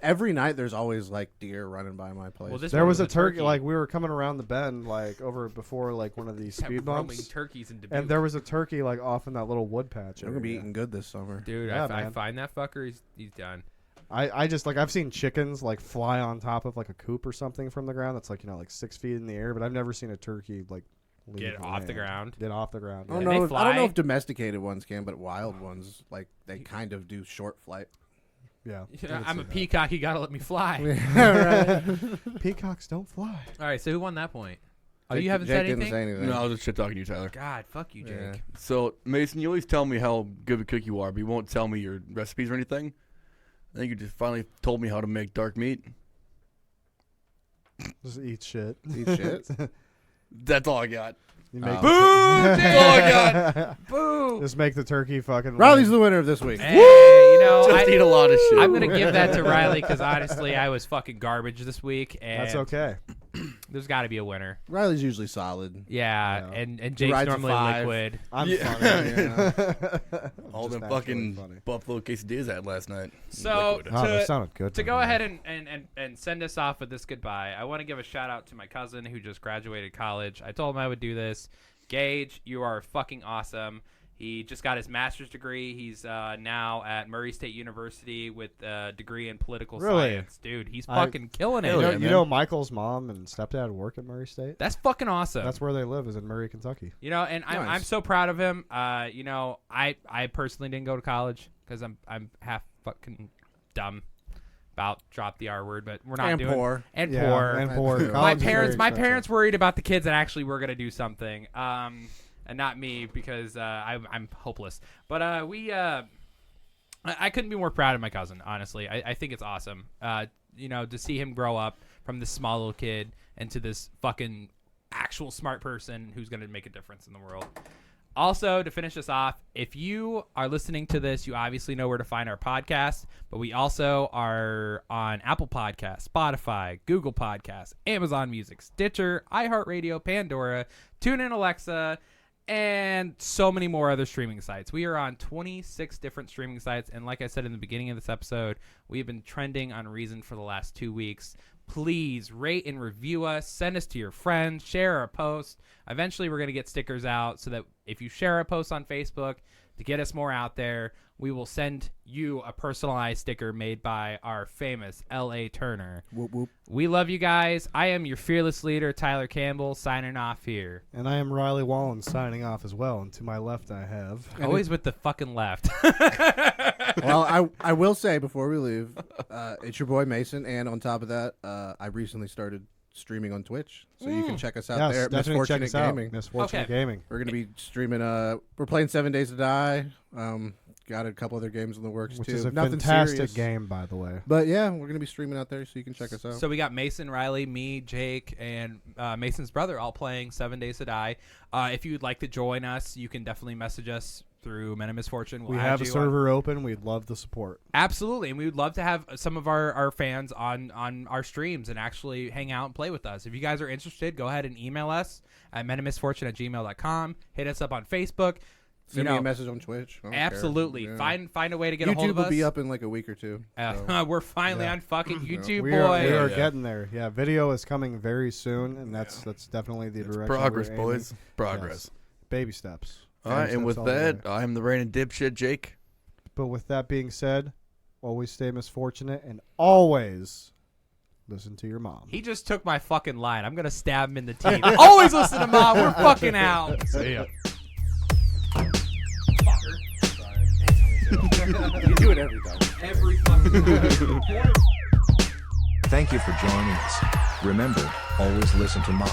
Every night there's always like deer running by my place. Well, there was a turkey. Like we were coming around the bend, like over before like one of these speed bumps. Turkeys in Dubuque. And there was a turkey like off in that little wood patch. I'm gonna be eating good this summer, dude. Yeah, I find that fucker. He's done. I just like I've seen chickens like fly on top of like a coop or something from the ground that's like 6 feet in the air, but I've never seen a turkey like get off the ground. Get off the ground. I don't know if domesticated ones can, but wild ones like they kind of do short flight. Yeah, I'm a peacock. You gotta let me fly. Peacocks don't fly. All right, so who won that point? Oh, Jake, you haven't Jake said didn't anything? say anything. No, I was just shit talking to you, Tyler. God, fuck you, Jake. Yeah. So, Mason, you always tell me how good of a cook you are, but you won't tell me your recipes or anything. I think you just finally told me how to make dark meat. Just eat shit. Eat shit. That's all I got. You make Boo! That's all I got. Boo! Just make the turkey fucking. Riley's the winner of this week. Hey, you know, Just eat a lot of shit. I'm gonna give that to Riley because honestly, I was fucking garbage this week. And That's okay. There's got to be a winner. Riley's usually solid. Yeah, Yeah. and Jake's rides a normally 5. liquid. I'm Yeah. funny. All Just them naturally fucking funny. buffalo quesadillas I had last night. So Liquid. Oh, that sounded good. to go ahead and send us off with this goodbye, I want to give a shout out to my cousin who just graduated college. I told him I would do this. Gage, you are fucking awesome. He just got his master's degree. He's now at Murray State University with a degree in political science. Dude, he's fucking killing it. You know Michael's mom and stepdad work at Murray State? That's fucking awesome. That's where they live, is in Murray, Kentucky. You know, and I'm so proud of him. You know, I personally didn't go to college because I'm half fucking dumb. About drop the R word, but we're not doing poor. And Yeah, poor. and poor. My College is very parents expensive. worried about the kids that actually were gonna do something, and not me because I'm hopeless. But I couldn't be more proud of my cousin. Honestly, I think it's awesome. You know, to see him grow up from this small little kid into this fucking actual smart person who's gonna make a difference in the world. Also, to finish this off, if you are listening to this, you obviously know where to find our podcast, but we also are on Apple Podcasts, Spotify, Google Podcasts, Amazon Music, Stitcher, iHeartRadio, Pandora, TuneIn Alexa, and so many more other streaming sites. We are on 26 different streaming sites, and like I said in the beginning of this episode, we've been trending on Reason for the last 2 weeks. Please rate and review us. Send us to your friends. Share our post. Eventually, we're going to get stickers out so that if you share a post on Facebook to get us more out there, we will send you a personalized sticker made by our famous L.A. Turner. Whoop, whoop. We love you guys. I am your fearless leader, Tyler Campbell, signing off here. And I am Riley Wallen signing off as well. And to my left, I have. Always with the fucking left. Well, I will say before we leave, it's your boy Mason, and on top of that, I recently started streaming on Twitch, so you can check us out there. Definitely check Misfortunate us out. Gaming. Misfortunate Okay. Gaming. We're gonna be streaming. We're playing 7 Days to Die. Got a couple other games in the works Which too. is a Nothing fantastic serious. game, by the way. But yeah, we're gonna be streaming out there, so you can check us out. So we got Mason, Riley, me, Jake, and Mason's brother all playing 7 Days to Die. If you'd like to join us, you can definitely message us through Men of Misfortune. We have a server open. We'd love the support. Absolutely, and we would love to have some of our fans on our streams and actually hang out and play with us. If you guys are interested, go ahead and email us at menofmisfortune@gmail.com. Hit us up on Facebook. Send me a message on Twitch. I don't Absolutely. care. Yeah. Find a way to get a hold YouTube of us. will be up in like a week or two. So. We're finally on fucking YouTube, We boy. are getting there. Yeah, video is coming very soon, and that's definitely the direction. Progress, we're aiming. boys. Progress. Yes. Baby steps. All right, Baby and steps with all the that, way. I'm the reigning dipshit, Jake. But with that being said, always stay misfortunate and always listen to your mom. He just took my fucking line. I'm gonna stab him in the teeth. Always listen to Mom. We're fucking out. See ya. You do it every time. Every fucking time. Thank you for joining us. Remember, always listen to Mom.